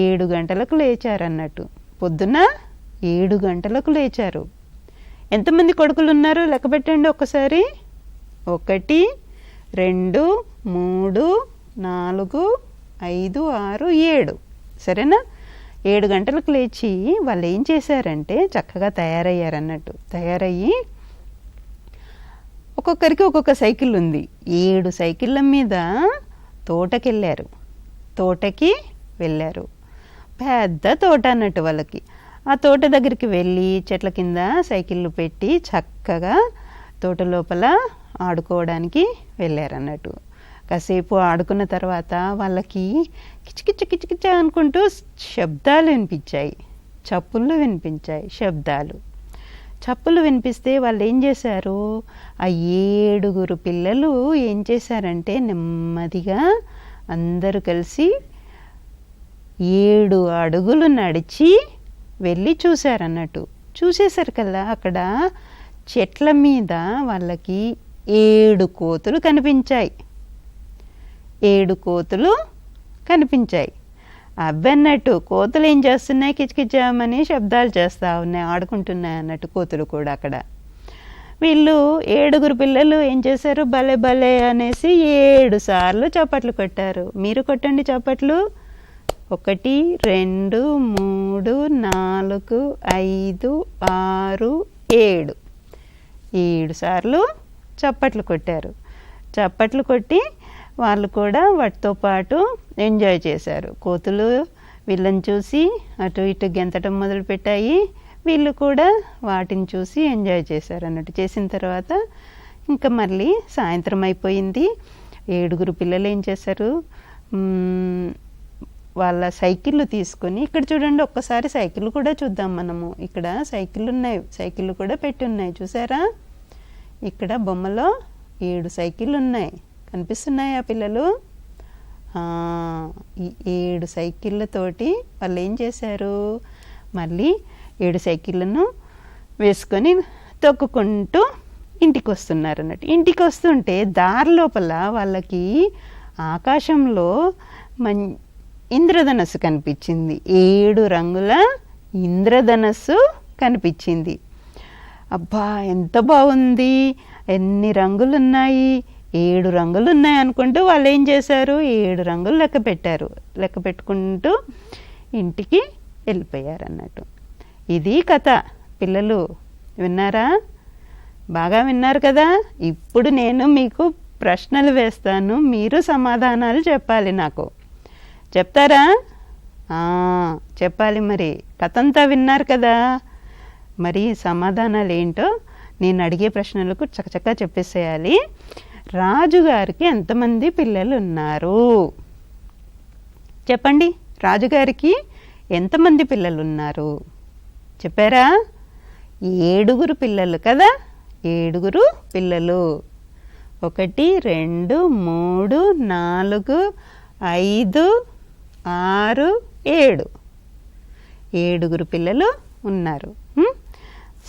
7 గంటలకు లేచారన్నట్టు. పొద్దున్న 7 గంటలకు లేచారు. ఎంతమంది కొడుకులు ఉన్నారు లెక్క పెట్టండి ఒక్కసారి. 1 2 3 4 5 6 7. సరేనా? 7 గంటలకు లేచి వాళ్ళు ఏం చేశారంటే, చక్కగా తయారయ్యారన్నట్టు. తయారయ్యి ఒక్కొక్కరికి ఒక్కొక్క సైకిల్ ఉంది. 7 సైకిళ్ళ మీద తోటకి వెళ్ళారు. పెద్ద తోట అన్నట్టు వాళ్ళకి. ఆ తోట దగ్గరికి వెళ్ళి చెట్ల కింద సైకిళ్ళు పెట్టి చక్కగా తోట లోపల ఆడుకోవడానికి వెళ్ళారన్నట్టు. కాసేపు ఆడుకున్న తర్వాత వాళ్ళకి కిచకిచ కిచకిచ అనుకుంటూ శబ్దాలు వినిపించాయి, చప్పుళ్ళు వినిపించాయి. చప్పులు వినిపిస్తే వాళ్ళు ఏం చేశారు, ఆ 7 పిల్లలు ఏం చేశారంటే, నెమ్మదిగా అందరూ కలిసి 7 అడుగులు నడిచి వెళ్ళి చూశారన్నట్టు. చూసేసరికల్లా అక్కడ చెట్ల మీద వాళ్ళకి 7 కోతులు కనిపించాయి. 7 కోతులు కనిపించాయి. అన్నట్టు కోతులు ఏం చేస్తున్నాయి, కిచకిచామని శబ్దాలు చేస్తూ ఉన్నాయి, ఆడుకుంటున్నాయి అన్నట్టు కోతులు కూడా అక్కడ. వీళ్ళు 7 పిల్లలు ఏం చేశారు, భలే భలే అనేసి 7 సార్లు చప్పట్లు కొట్టారు. మీరు కొట్టండి చప్పట్లు. 1 2 3 4 5 6 7. 7 సార్లు చప్పట్లు కొట్టారు. చప్పట్లు కొట్టి వాళ్ళు కూడా వాటితో పాటు ఎంజాయ్ చేశారు. కోతులు వీళ్ళని చూసి అటు ఇటు గెంతటం మొదలుపెట్టాయి. వీళ్ళు కూడా వాటిని చూసి ఎంజాయ్ చేశారు అన్నట్టు. చేసిన తర్వాత ఇంకా మళ్ళీ సాయంత్రం అయిపోయింది. 7 పిల్లలు ఏం చేశారు, వాళ్ళ సైకిళ్ళు తీసుకొని, ఇక్కడ చూడండి ఒక్కసారి సైకిళ్ళు కూడా చూద్దాం మనము. ఇక్కడ సైకిళ్ళు ఉన్నాయి, సైకిళ్ళు కూడా పెట్టి ఉన్నాయి. చూసారా? ఇక్కడ బొమ్మలో 7 సైకిళ్ళు ఉన్నాయి. కనిపిస్తున్నాయా పిల్లలు? ఈ 7 సైకిళ్ళతోటి వాళ్ళు ఏం చేశారు, మళ్ళీ 7 సైకిళ్ళను వేసుకొని తొక్కుకుంటూ ఇంటికి వస్తున్నారు అన్నట్టు. ఇంటికి వస్తుంటే దారి లోపల వాళ్ళకి ఆకాశంలో ఇంద్రధనస్సు కనిపించింది. 7 రంగుల ఇంద్రధనస్సు కనిపించింది. అబ్బా ఎంత బాగుంది, ఎన్ని రంగులు ఉన్నాయి, 7 రంగులు ఉన్నాయి అనుకుంటూ వాళ్ళు ఏం చేశారు, 7 రంగులు లెక్క పెట్టారు. లెక్క పెట్టుకుంటూ ఇంటికి వెళ్ళిపోయారు అన్నట్టు. ఇది కథ. పిల్లలు విన్నారా? బాగా విన్నారు కదా. ఇప్పుడు నేను మీకు ప్రశ్నలు వేస్తాను, మీరు సమాధానాలు చెప్పాలి. నాకు చెప్తారా? చెప్పాలి. మరి కథ అంతా విన్నారు కదా, మరి సమాధానాలు ఏంటో నేను అడిగే ప్రశ్నలకు చకచకా చెప్పేసేయాలి. రాజుగారికి ఎంతమంది పిల్లలు ఉన్నారు చెప్పండి. రాజుగారికి ఎంతమంది పిల్లలు ఉన్నారు చెప్పారా? 7 పిల్లలు కదా. 7 పిల్లలు. 1 2 3 4 5 6 7 7 పిల్లలు ఉన్నారు.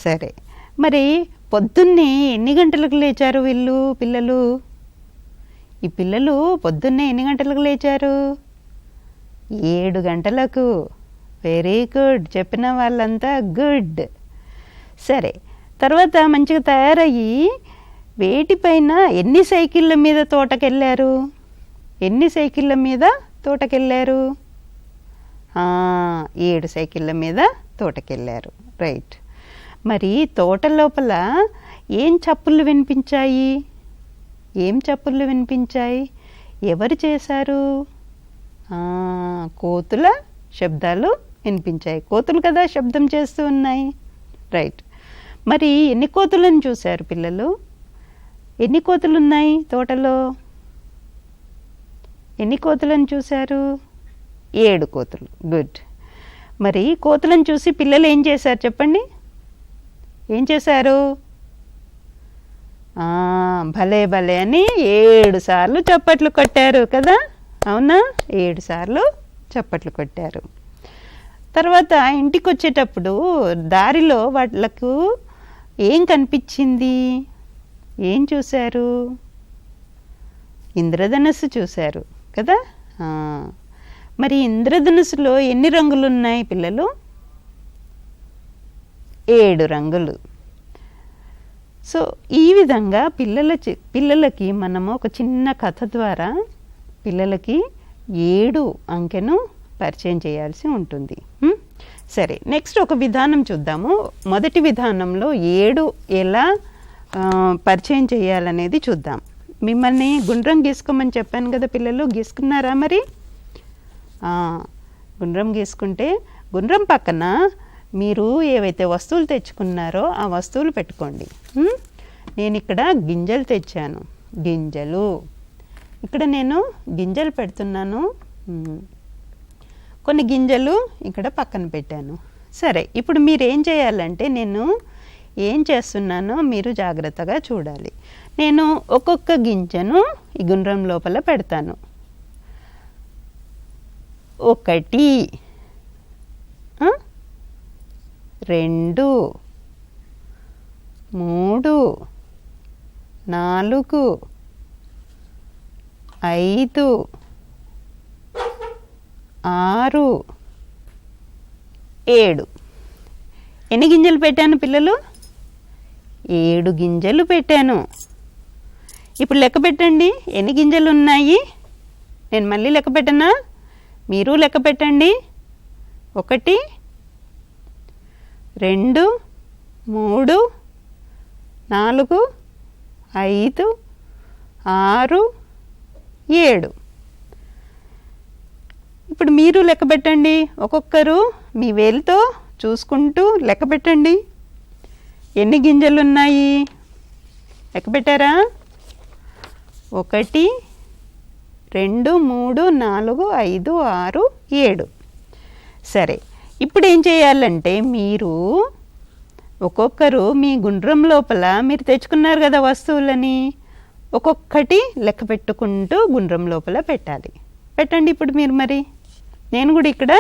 సరే, మరి పొద్దున్నే ఎన్ని గంటలకు లేచారు పిల్లలు? ఈ పిల్లలు పొద్దున్నే ఎన్ని గంటలకు లేచారు? 7 గంటలకు. వెరీ గుడ్, చెప్పిన వాళ్ళంతా గుడ్. సరే, తర్వాత మంచిగా తయారయ్యి వేటిపైన ఎన్ని సైకిళ్ళ మీద తోటకెళ్ళారు? ఎన్ని సైకిళ్ళ మీద తోటకెళ్ళారు? 7 సైకిళ్ళ మీద తోటకెళ్ళారు. రైట్. మరి తోట లోపల ఏం చప్పుళ్ళు వినిపించాయి? ఏం చప్పుళ్ళు వినిపించాయి? ఎవరు చేశారు? కోతుల శబ్దాలు వినిపించాయి. కోతులు కదా శబ్దం చేస్తూ ఉన్నాయి. రైట్. మరి ఎన్ని కోతులను చూశారు పిల్లలు? ఎన్ని కోతులు ఉన్నాయి తోటలో? ఎన్ని కోతులను చూశారు? 7 కోతులు. గుడ్. మరి కోతులను చూసి పిల్లలు ఏం చేశారు చెప్పండి? ఏం చేశారు? భలే భలే అని 7 సార్లు చప్పట్లు కొట్టారు కదా. అవునా? 7 సార్లు చప్పట్లు కొట్టారు. తర్వాత ఇంటికి వచ్చేటప్పుడు దారిలో వాళ్ళకు ఏం కనిపించింది? ఏం చూశారు? ఇంద్రధనస్సు చూశారు కదా. మరి ఇంద్రధనుస్సులో ఎన్ని రంగులు ఉన్నాయి పిల్లలు? 7 రంగులు. సో ఈ విధంగా పిల్లలకి మనము ఒక చిన్న కథ ద్వారా పిల్లలకి 7 అంకెను పరిచయం చేయాల్సి ఉంటుంది. సరే, నెక్స్ట్ ఒక విధానం చూద్దాము. మొదటి విధానంలో 7 ఎలా పరిచయం చేయాలనేది చూద్దాం. మిమ్మల్ని గుండ్రం గీసుకోమని చెప్పాను కదా పిల్లలు, గీసుకున్నారా? మరి గుండ్రం గీసుకుంటే గుండ్రం పక్కన మీరు ఏవైతే వస్తువులు తెచ్చుకున్నారో ఆ వస్తువులు పెట్టుకోండి. నేను ఇక్కడ గింజలు తెచ్చాను. గింజలు. ఇక్కడ నేను గింజలు పెడుతున్నాను. కొన్ని గింజలు ఇక్కడ పక్కన పెట్టాను. సరే, ఇప్పుడు మీరు ఏం చేయాలంటే నేను ఏం చేస్తున్నానో మీరు జాగ్రత్తగా చూడాలి. నేను ఒక్కొక్క గింజను ఈ గుండ్రం లోపల పెడతాను. 1 2 3 4 5 6 7. ఎన్ని గింజలు పెట్టాను పిల్లలు? 7 గింజలు పెట్టాను. ఇప్పుడు లెక్క పెట్టండి, ఎన్ని గింజలు ఉన్నాయి? నేను మళ్ళీ లెక్క పెట్టనా? మీరు లెక్క పెట్టండి. 1 2 3 4 5 6 7. ఇప్పుడు మీరు లెక్క పెట్టండి. ఒక్కొక్కరు మీ వేలుతో చూసుకుంటూ లెక్క పెట్టండి. ఎన్ని గింజలు ఉన్నాయి? లెక్క పెట్టారా? 1 2 3 4 5 6 7. సరే, ఇప్పుడు ఏం చేయాలంటే మీరు ఒక్కొక్కరు మీ గుండ్రం లోపల మీరు తెచ్చుకున్నారు కదా వస్తువులని, ఒక్కొక్కటి లెక్క పెట్టుకుంటూ గుండ్రం లోపల పెట్టాలి. పెట్టండి ఇప్పుడు మీరు. మరి నేను కూడా ఇక్కడ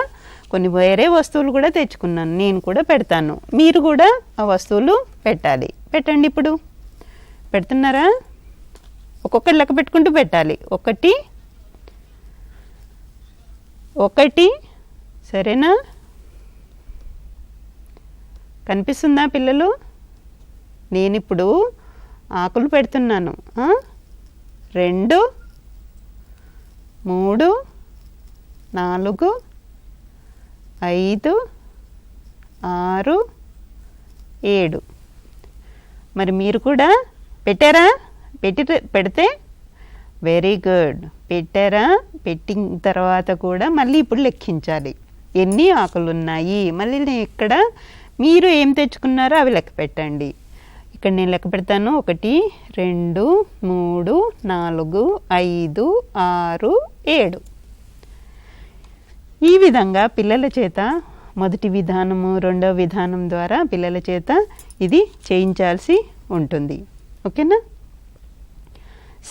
కొన్ని వేరే వస్తువులు కూడా తెచ్చుకున్నాను, నేను కూడా పెడతాను, మీరు కూడా ఆ వస్తువులు పెట్టాలి. పెట్టండి ఇప్పుడు. పెడుతున్నారా? ఒక్కొక్కటి లెక్క పెట్టుకుంటూ పెట్టాలి. ఒకటి సరేనా? కనిపిస్తుందా పిల్లలు? నేను ఇప్పుడు ఆకులు పెడుతున్నాను. 2 3 4 5 6 7. మరి మీరు కూడా పెట్టారా? పెడితే వెరీ గుడ్. పెట్టారా? పెట్టిన తర్వాత కూడా మళ్ళీ ఇప్పుడు లెక్కించాలి ఎన్ని ఆకులు ఉన్నాయి. మళ్ళీ ఇక్కడ మీరు ఏం తెచ్చుకున్నారో అవి లెక్క పెట్టండి. ఇక్కడ నేను లెక్క పెడతాను. 1 2 3 4 5 6 7. ఈ విధంగా పిల్లల చేత మొదటి విధానము రెండవ విధానం ద్వారా పిల్లల చేత ఇది చేయించాల్సి ఉంటుంది. ఓకేనా?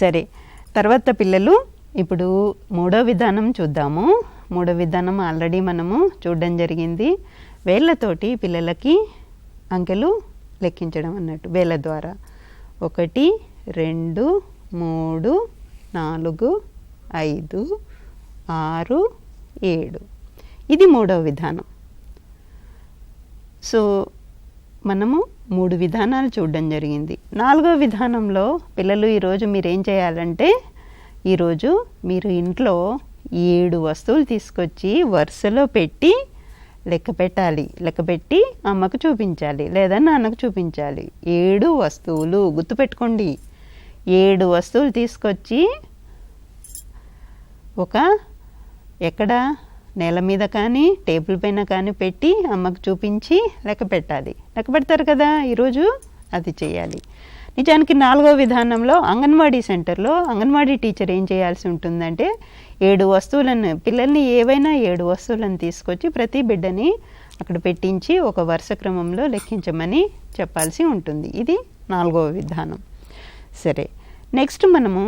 సరే, తర్వాత పిల్లలు ఇప్పుడు మూడో విధానం చూద్దాము. మూడో విధానం ఆల్రెడీ మనము చూడడం జరిగింది. వేళ్ళతోటి పిల్లలకి అంకెలు లెక్కించడం అన్నట్టు, వేళ్ళ ద్వారా. 1 2 3 4 5 6 7. ఇది మూడవ విధానం. సో మనము 3 విధానాలు చూడడం జరిగింది. 4వ విధానంలో పిల్లలు ఈరోజు మీరు ఏం చేయాలంటే, ఈరోజు మీరు ఇంట్లో 7 వస్తువులు తీసుకొచ్చి వరుసలో పెట్టి లెక్క పెట్టాలి. లెక్క పెట్టి అమ్మకు చూపించాలి లేదా నాన్నకు చూపించాలి. 7 వస్తువులు గుర్తుపెట్టుకోండి. 7 వస్తువులు తీసుకొచ్చి ఎక్కడ నేల మీద కానీ టేబుల్ పైన కానీ పెట్టి అమ్మకు చూపించి లెక్క పెట్టాలి. లెక్క పెడతారు కదా ఈరోజు, అది చేయాలి. నిజానికి 4వ విధానంలో అంగన్వాడీ సెంటర్లో అంగన్వాడీ టీచర్ ఏం చేయాల్సి ఉంటుందంటే 7 వస్తువులను, పిల్లల్ని ఏవైనా 7 వస్తువులను తీసుకొచ్చి ప్రతి బిడ్డని అక్కడ పెట్టించి ఒక వరుస క్రమంలో లెక్కించమని చెప్పాల్సి ఉంటుంది. ఇది 4వ విధానం. సరే, నెక్స్ట్ మనము,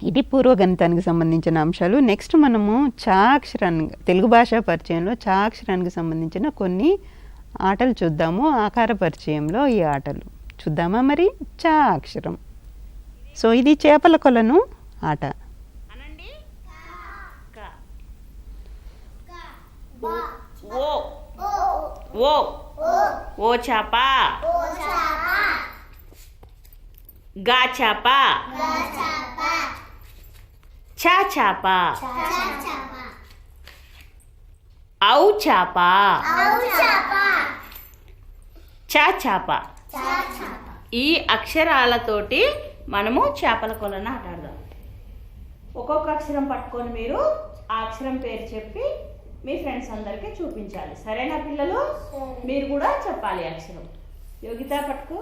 ఇది పూర్వగణితానికి సంబంధించిన అంశాలు. నెక్స్ట్ మనము చా అక్షరాన్ని, తెలుగు భాషా పరిచయంలో చా అక్షరానికి సంబంధించిన కొన్ని ఆటలు చూద్దాము. ఆకార పరిచయంలో ఈ ఆటలు చూద్దామా? మరి చా అక్షరం. సో ఇది చేపల కొలను ఆట. ఓ చేప, గా చేప, చా చేప, ఔ చేప, చా చేప. ఈ అక్షరాలతోటి మనము చేపల కొలను ఆటాడదాం. ఒక్కొక్క అక్షరం పట్టుకొని మీరు ఆ అక్షరం పేరు చెప్పి మీ ఫ్రెండ్స్ అందరికీ చూపించాలి. సరేనా పిల్లలు? మీరు కూడా చెప్పాలి అక్షరం. యోగిత పట్టుకో.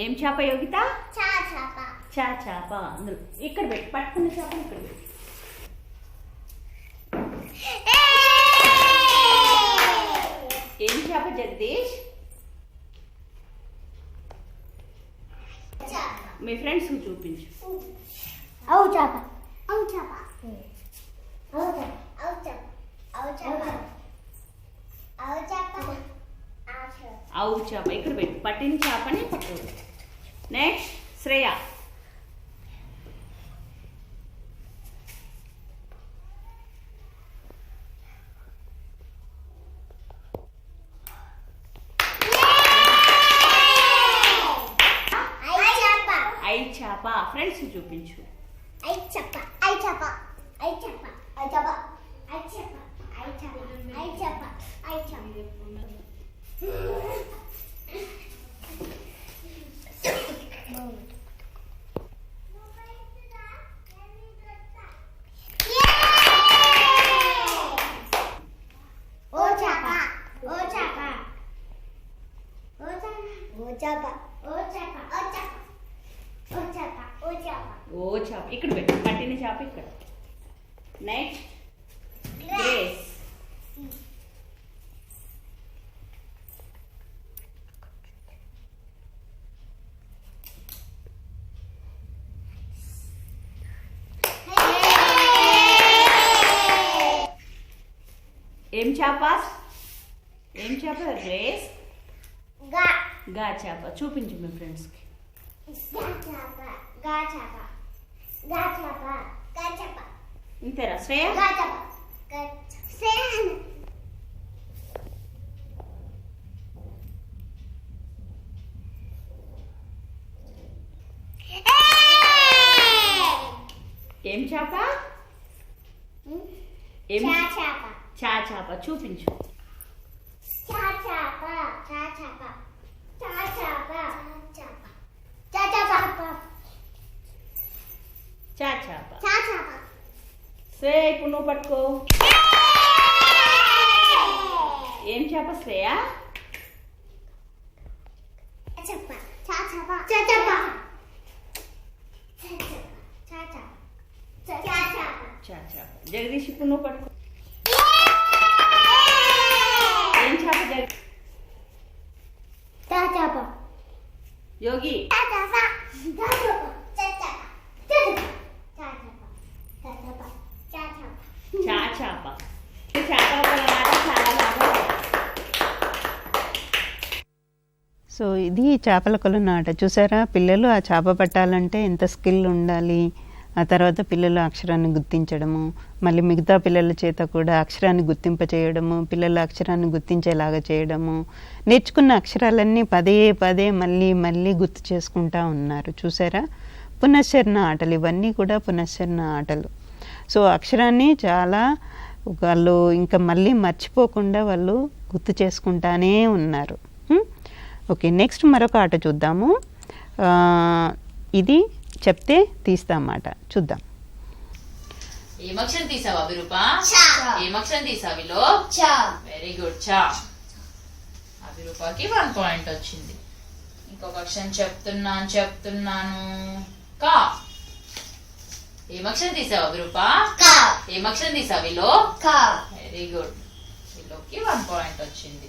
ఏం చేప యోగిత? చా చేప. అందులో ఇక్కడ పెట్టి పట్టుకున్న చేపను ఇక్కడ పెట్టి. ఏం చేప జగదీష్? మీ ఫ్రెండ్స్ చూపించు. ఔ చేప. ఇక్కడ పెట్టి పట్టిన చేపని పట్టు. నెక్స్ట్ శ్రేయ. ఐ చేప. ఫ్రెండ్స్ చూపించు. ఓ చేప. ఇక్కడ పెట్టు పట్టిన పెన్ను చాప ఇక్కడ. Next grace. ఏం చేప? ఏం చేప? గ్రేస్. గా చేప. చూపించు మీ ఫ్రెండ్స్కి. ఇంతేరా శ్రేయ? ఏం చేప? ఏం చా చేప. చూపించు. చా చేప. శ్రేయ ఇప్పుడు నువ్వు పట్టుకో. ఏం చేప శ్రేయ? చా చేప. జగదీష్ ఇప్పుడు నువ్వు పట్టుకో. ఏం చేప జగదీష్? యోగి చా చేప. చేపల మాట చాలా బాగా. సో ఇది చేపల కొలను ఆట. చూసారా పిల్లలు ఆ చేప పట్టాలంటే ఎంత స్కిల్ ఉండాలి. ఆ తర్వాత పిల్లలు అక్షరాన్ని గుర్తించడము, మళ్ళీ మిగతా పిల్లల చేత కూడా అక్షరాన్ని గుర్తింప చేయడము, పిల్లల అక్షరాన్ని గుర్తించేలాగా చేయడము, నేర్చుకున్న అక్షరాలన్నీ పదే పదే మళ్ళీ మళ్ళీ గుర్తు చేసుకుంటా ఉన్నారు. చూసారా పునశ్చరణ ఆటలు, ఇవన్నీ కూడా పునశ్చరణ ఆటలు. సో అక్షరాన్ని చాలా వాళ్ళు ఇంకా మళ్ళీ మర్చిపోకుండా వాళ్ళు గుర్తు చేసుకుంటానే ఉన్నారు. ఓకే, నెక్స్ట్ మరొక ఆట చూద్దాము. ఇది చెప్తే తీస్తామాట. చూద్దాం. ఏమక్షరం తీసావా అభిరూప? ఏమక్షరం తీసావిలో? Very good. చా. అభిరూపకి 1 పాయింట్ వచ్చింది. ఇంకొక అక్షరం చెప్తున్నాను. కా. ఏమక్షరం తీసావా అభిరూప? ఏమక్షరం తీసావిలో? Very good. వీళ్ళకి 1 పాయింట్ వచ్చింది.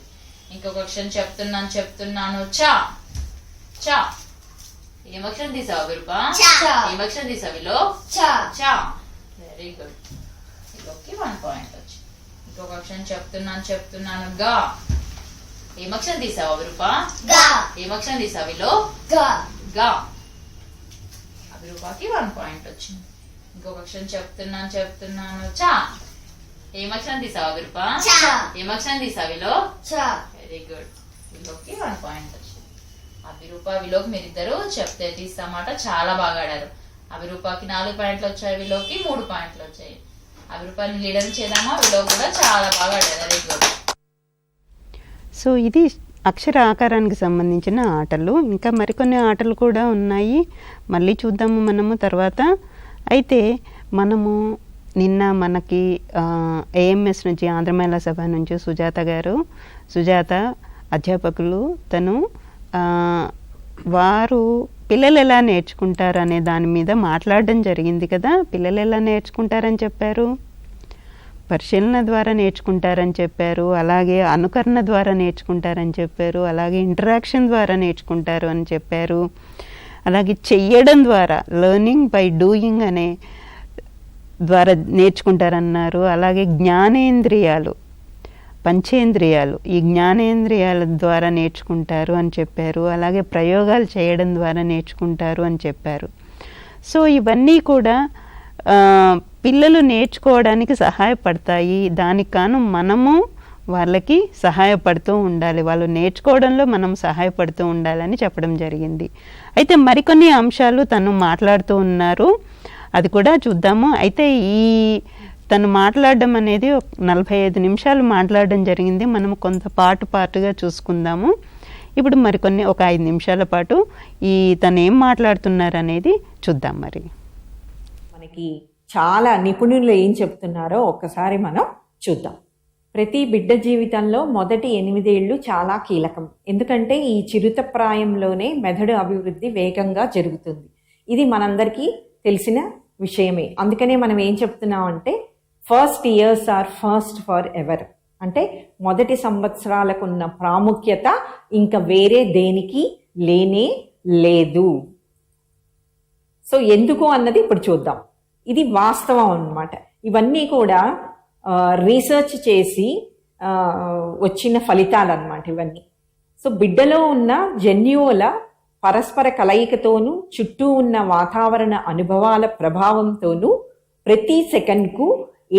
ఇంకొక అక్షరం చెప్తున్నాను. చా. చా. ఏమక్షరం తీసావా అభిరూప? ఏమక్షరం తీసావిలో? చా. Very good. వీళ్ళకి 1 పాయింట్ వచ్చింది. ఇంకొక అక్షరం చెప్తున్నాను. గా. ఏమక్షరం తీసావా అభిరూప? ఏమక్షరం తీసావిలో? గా. అభిరూపకి 1 పాయింట్ వచ్చింది. ఇంకొక అక్షరం చెప్తున్నాను. చా. ఏమక్షరం తీసావా అభిరూప? ఏమక్షరం తీసావిలో? Very good. వీళ్ళకి 1 పాయింట్ వచ్చింది. అభిరూప విలోకి మీరిద్దరు చెప్తే తీస్తామాట చాలా బాగా ఆడారు. అభిరూపకి 4 పాయింట్లు వచ్చాయి, విలోకి 3 పాయింట్లు వచ్చాయి. అభిరూపాన్ని లీడర్ చేద్దామా? విలో కూడా చాలా బాగా ఆడారు. Very good. సో ఇది అక్షర ఆకారానికి సంబంధించిన ఆటలు. ఇంకా మరికొన్ని ఆటలు కూడా ఉన్నాయి, మళ్ళీ చూద్దాము మనము తర్వాత. అయితే మనము నిన్న మనకి ఏఎంఎస్ నుంచి, ఆంధ్ర మహిళా సభ నుంచి సుజాత అధ్యాపకులు, తను వారు పిల్లలు ఎలా నేర్చుకుంటారు అనే దాని మీద మాట్లాడడం జరిగింది కదా. పిల్లలు ఎలా నేర్చుకుంటారని చెప్పారు? పరిశీలన ద్వారా నేర్చుకుంటారని చెప్పారు, అలాగే అనుకరణ ద్వారా నేర్చుకుంటారని చెప్పారు, అలాగే ఇంటరాక్షన్ ద్వారా నేర్చుకుంటారు అని చెప్పారు, అలాగే చెయ్యడం ద్వారా లెర్నింగ్ బై డూయింగ్ అనే ద్వారా నేర్చుకుంటారన్నారు. అలాగే జ్ఞానేంద్రియాలు, పంచేంద్రియాలు, ఈ జ్ఞానేంద్రియాల ద్వారా నేర్చుకుంటారు అని చెప్పారు. అలాగే ప్రయోగాలు చేయడం ద్వారా నేర్చుకుంటారు అని చెప్పారు. సో ఇవన్నీ కూడా పిల్లలు నేర్చుకోవడానికి సహాయపడతాయి. దానికి కాను మనము వాళ్ళకి సహాయపడుతూ ఉండాలి, వాళ్ళు నేర్చుకోవడంలో మనం సహాయపడుతూ ఉండాలని చెప్పడం జరిగింది. అయితే మరికొన్ని అంశాలు తను మాట్లాడుతూ ఉన్నారు, అది కూడా చూద్దాము. అయితే తను మాట్లాడడం అనేది 45 నిమిషాలు మాట్లాడడం జరిగింది. మనము కొంత పాటుగా చూసుకుందాము. ఇప్పుడు మరికొన్ని ఒక 5 నిమిషాల పాటు తను ఏం మాట్లాడుతున్నారు అనేది చూద్దాం. మరి మనకి చాలా నిపుణులు ఏం చెప్తున్నారో ఒక్కసారి మనం చూద్దాం. ప్రతి బిడ్డ జీవితంలో మొదటి 8 ఏళ్ళు చాలా కీలకం. ఎందుకంటే ఈ చిరుతప్రాయంలోనే మెదడు అభివృద్ధి వేగంగా జరుగుతుంది. ఇది మనందరికీ తెలిసిన విషయమే. అందుకనే మనం ఏం చెప్తున్నాం అంటే first years or first for ever. అంటే మొదటి సంవత్సరాలకు ఉన్న ప్రాముఖ్యత ఇంకా వేరే దేనికి లేనే లేదు. సో ఎందుకు అన్నది ఇప్పుడు చూద్దాం. ఇది వాస్తవం అన్నమాట. ఇవన్నీ కూడా రీసెర్చ్ చేసి వచ్చిన ఫలితాలు అన్నమాట ఇవన్నీ. సో బిడ్డలో ఉన్న జన్యువుల పరస్పర కలయికతోనూ చుట్టూ ఉన్న వాతావరణ అనుభవాల ప్రభావంతోనూ ప్రతి సెకండ్కు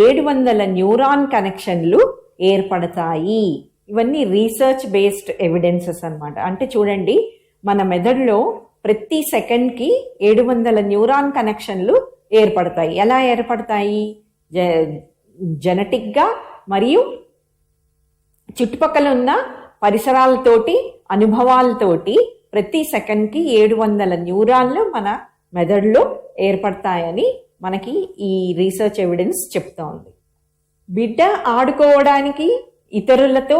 700 న్యూరాన్ కనెక్షన్లు ఏర్పడతాయి. ఇవన్నీ రీసెర్చ్ బేస్డ్ ఎవిడెన్సెస్ అన్నమాట. అంటే చూడండి, మన మెదడులో ప్రతి సెకండ్కి 700 న్యూరాన్ కనెక్షన్లు ఏర్పడతాయి. ఎలా ఏర్పడతాయి? జెనెటిక్గా మరియు చుట్టుపక్కల ఉన్న పరిసరాలతోటి అనుభవాలతోటి ప్రతి సెకండ్కి 700 న్యూరాన్లు మన మెదడులో ఏర్పడతాయని మనకి ఈ రీసెర్చ్ ఎవిడెన్స్ చెప్తా ఉంది. బిడ్డ ఆడుకోవడానికి, ఇతరులతో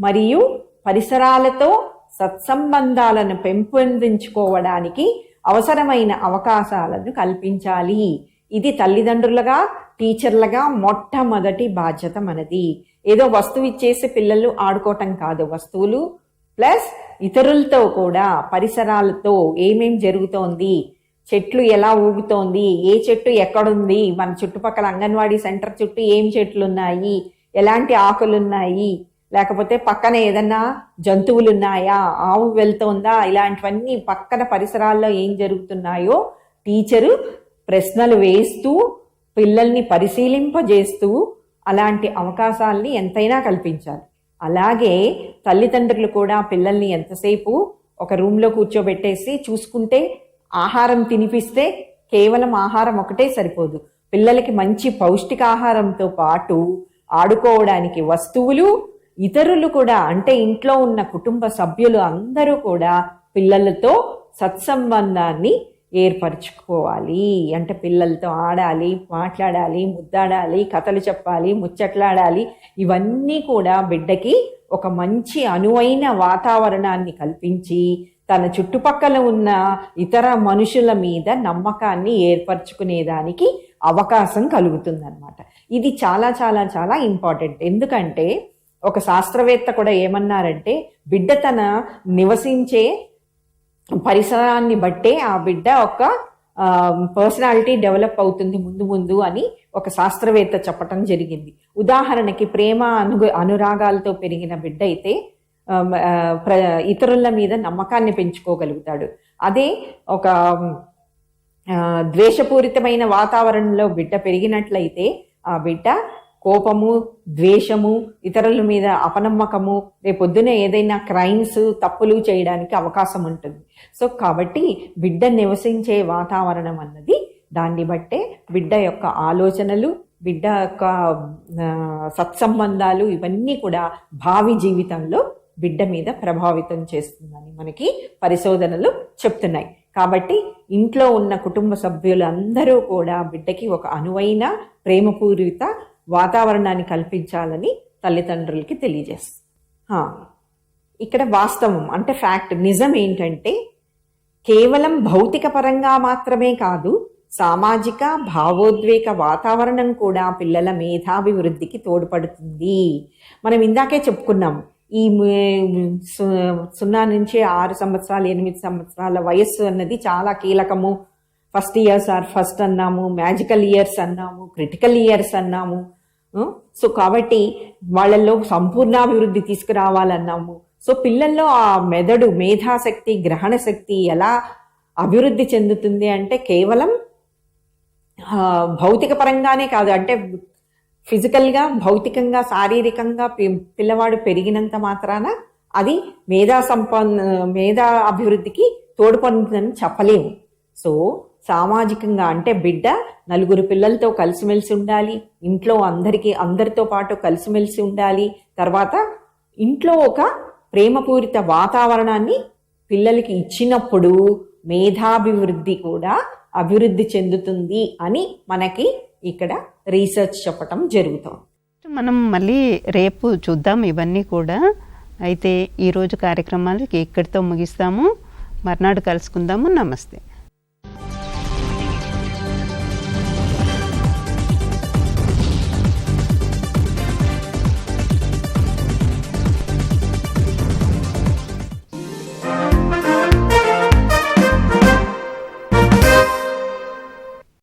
మరియు పరిసరాలతో సత్సంబంధాలను పెంపొందించుకోవడానికి అవసరమైన అవకాశాలను కల్పించాలి. ఇది తల్లిదండ్రులుగా, టీచర్లుగా మొట్టమొదటి బాధ్యత మనది. ఏదో వస్తువు ఇచ్చేసి పిల్లలు ఆడుకోవటం కాదు, వస్తువులు ప్లస్ ఇతరులతో కూడా, పరిసరాలతో ఏమేం జరుగుతోంది, చెట్లు ఎలా ఊగుతోంది, ఏ చెట్టు ఎక్కడుంది, మన చుట్టుపక్కల అంగన్వాడీ సెంటర్ చుట్టూ ఏం చెట్లు ఉన్నాయి, ఎలాంటి ఆకులు ఉన్నాయి, లేకపోతే పక్కన ఏదన్నా జంతువులు ఉన్నాయా, ఆవు వెళ్తోందా, ఇలాంటివన్నీ పక్కన పరిసరాల్లో ఏం జరుగుతున్నాయో టీచరు ప్రశ్నలు వేస్తూ పిల్లల్ని పరిశీలింపజేస్తూ అలాంటి అవకాశాలని ఎంతైనా కల్పించాలి. అలాగే తల్లిదండ్రులు కూడా పిల్లల్ని ఎంతసేపు ఒక రూమ్లో కూర్చోబెట్టేసి చూసుకుంటే, ఆహారం తినిపిస్తే కేవలం ఆహారం ఒకటే సరిపోదు. పిల్లలకి మంచి పౌష్టికాహారంతో పాటు ఆడుకోవడానికి వస్తువులు, ఇతరులు కూడా, అంటే ఇంట్లో ఉన్న కుటుంబ సభ్యులు అందరూ కూడా పిల్లలతో సత్సంబంధాన్ని ఏర్పరచుకోవాలి. అంటే పిల్లలతో ఆడాలి, మాట్లాడాలి, ముద్దాడాలి, కథలు చెప్పాలి, ముచ్చట్లాడాలి. ఇవన్నీ కూడా బిడ్డకి ఒక మంచి అనువైన వాతావరణాన్ని కల్పించి తన చుట్టుపక్కల ఉన్న ఇతర మనుషుల మీద నమ్మకాన్ని ఏర్పరచుకునేదానికి అవకాశం కలుగుతుందన్నమాట. ఇది చాలా చాలా చాలా ఇంపార్టెంట్. ఎందుకంటే ఒక శాస్త్రవేత్త కూడా ఏమన్నారంటే, బిడ్డ తన నివసించే పరిసరాన్ని బట్టే ఆ బిడ్డ ఒక పర్సనాలిటీ డెవలప్ అవుతుంది ముందు ముందు అని ఒక శాస్త్రవేత్త చెప్పటం జరిగింది. ఉదాహరణకి ప్రేమ అనురాగాలతో పెరిగిన బిడ్డ అయితే ఇతరుల మీద నమ్మకాన్ని పెంచుకోగలుగుతాడు. అదే ఒక ద్వేషపూరితమైన వాతావరణంలో బిడ్డ పెరిగినట్లయితే ఆ బిడ్డ కోపము, ద్వేషము, ఇతరుల మీద అపనమ్మకము, రేపొద్దున ఏదైనా క్రైమ్స్, తప్పులు చేయడానికి అవకాశం ఉంటుంది. సో కాబట్టి బిడ్డ నివసించే వాతావరణం అన్నది దాన్ని బట్టే బిడ్డ యొక్క ఆలోచనలు, బిడ్డ యొక్క సత్సంబంధాలు ఇవన్నీ కూడా భావి జీవితంలో బిడ్డ మీద ప్రభావితం చేస్తుందని మనకి పరిశోధనలు చెప్తున్నాయి. కాబట్టి ఇంట్లో ఉన్న కుటుంబ సభ్యులందరూ కూడా బిడ్డకి ఒక అనువైన ప్రేమపూరిత వాతావరణాన్ని కల్పించాలని తల్లిదండ్రులకి తెలియజేస్తుంది. ఇక్కడ వాస్తవం అంటే ఫ్యాక్ట్, నిజం ఏంటంటే కేవలం భౌతిక పరంగా మాత్రమే కాదు, సామాజిక భావోద్వేగ వాతావరణం కూడా పిల్లల మేధాభివృద్ధికి తోడ్పడుతుంది. మనం ఇందాకే చెప్పుకున్నాం, ఈ 0 నుంచి 6 సంవత్సరాలు 8 సంవత్సరాల వయస్సు అన్నది చాలా కీలకము. ఫస్ట్ ఇయర్స్ ఆర్ ఫస్ట్ అన్నాము, మ్యాజికల్ ఇయర్స్ అన్నాము, క్రిటికల్ ఇయర్స్ అన్నాము. సో కాబట్టి వాళ్ళల్లో సంపూర్ణాభివృద్ధి తీసుకురావాలన్నాము. సో పిల్లల్లో ఆ మెదడు, మేధాశక్తి, గ్రహణ శక్తి ఎలా అభివృద్ధి చెందుతుంది అంటే కేవలం భౌతిక పరంగానే కాదు, అంటే ఫిజికల్గా, భౌతికంగా, శారీరకంగా పిల్లవాడు పెరిగినంత మాత్రాన అది మేధా అభివృద్ధికి తోడ్పడుతుందని చెప్పలేము. సో సామాజికంగా అంటే బిడ్డ నలుగురు పిల్లలతో కలిసిమెలిసి ఉండాలి, ఇంట్లో అందరితో పాటు కలిసిమెలిసి ఉండాలి. తర్వాత ఇంట్లో ఒక ప్రేమపూరిత వాతావరణాన్ని పిల్లలకి ఇచ్చినప్పుడు మేధాభివృద్ధి కూడా అభివృద్ధి చెందుతుంది అని మనకి ఇక్కడ రీసెర్చ్ చెప్పటం జరుగుతుంది. మనం మళ్ళీ రేపు చూద్దాం ఇవన్నీ కూడా. అయితే ఈరోజు కార్యక్రమాలకి ఇక్కడితో ముగిస్తాము. మర్నాడు కలుసుకుందాము. నమస్తే.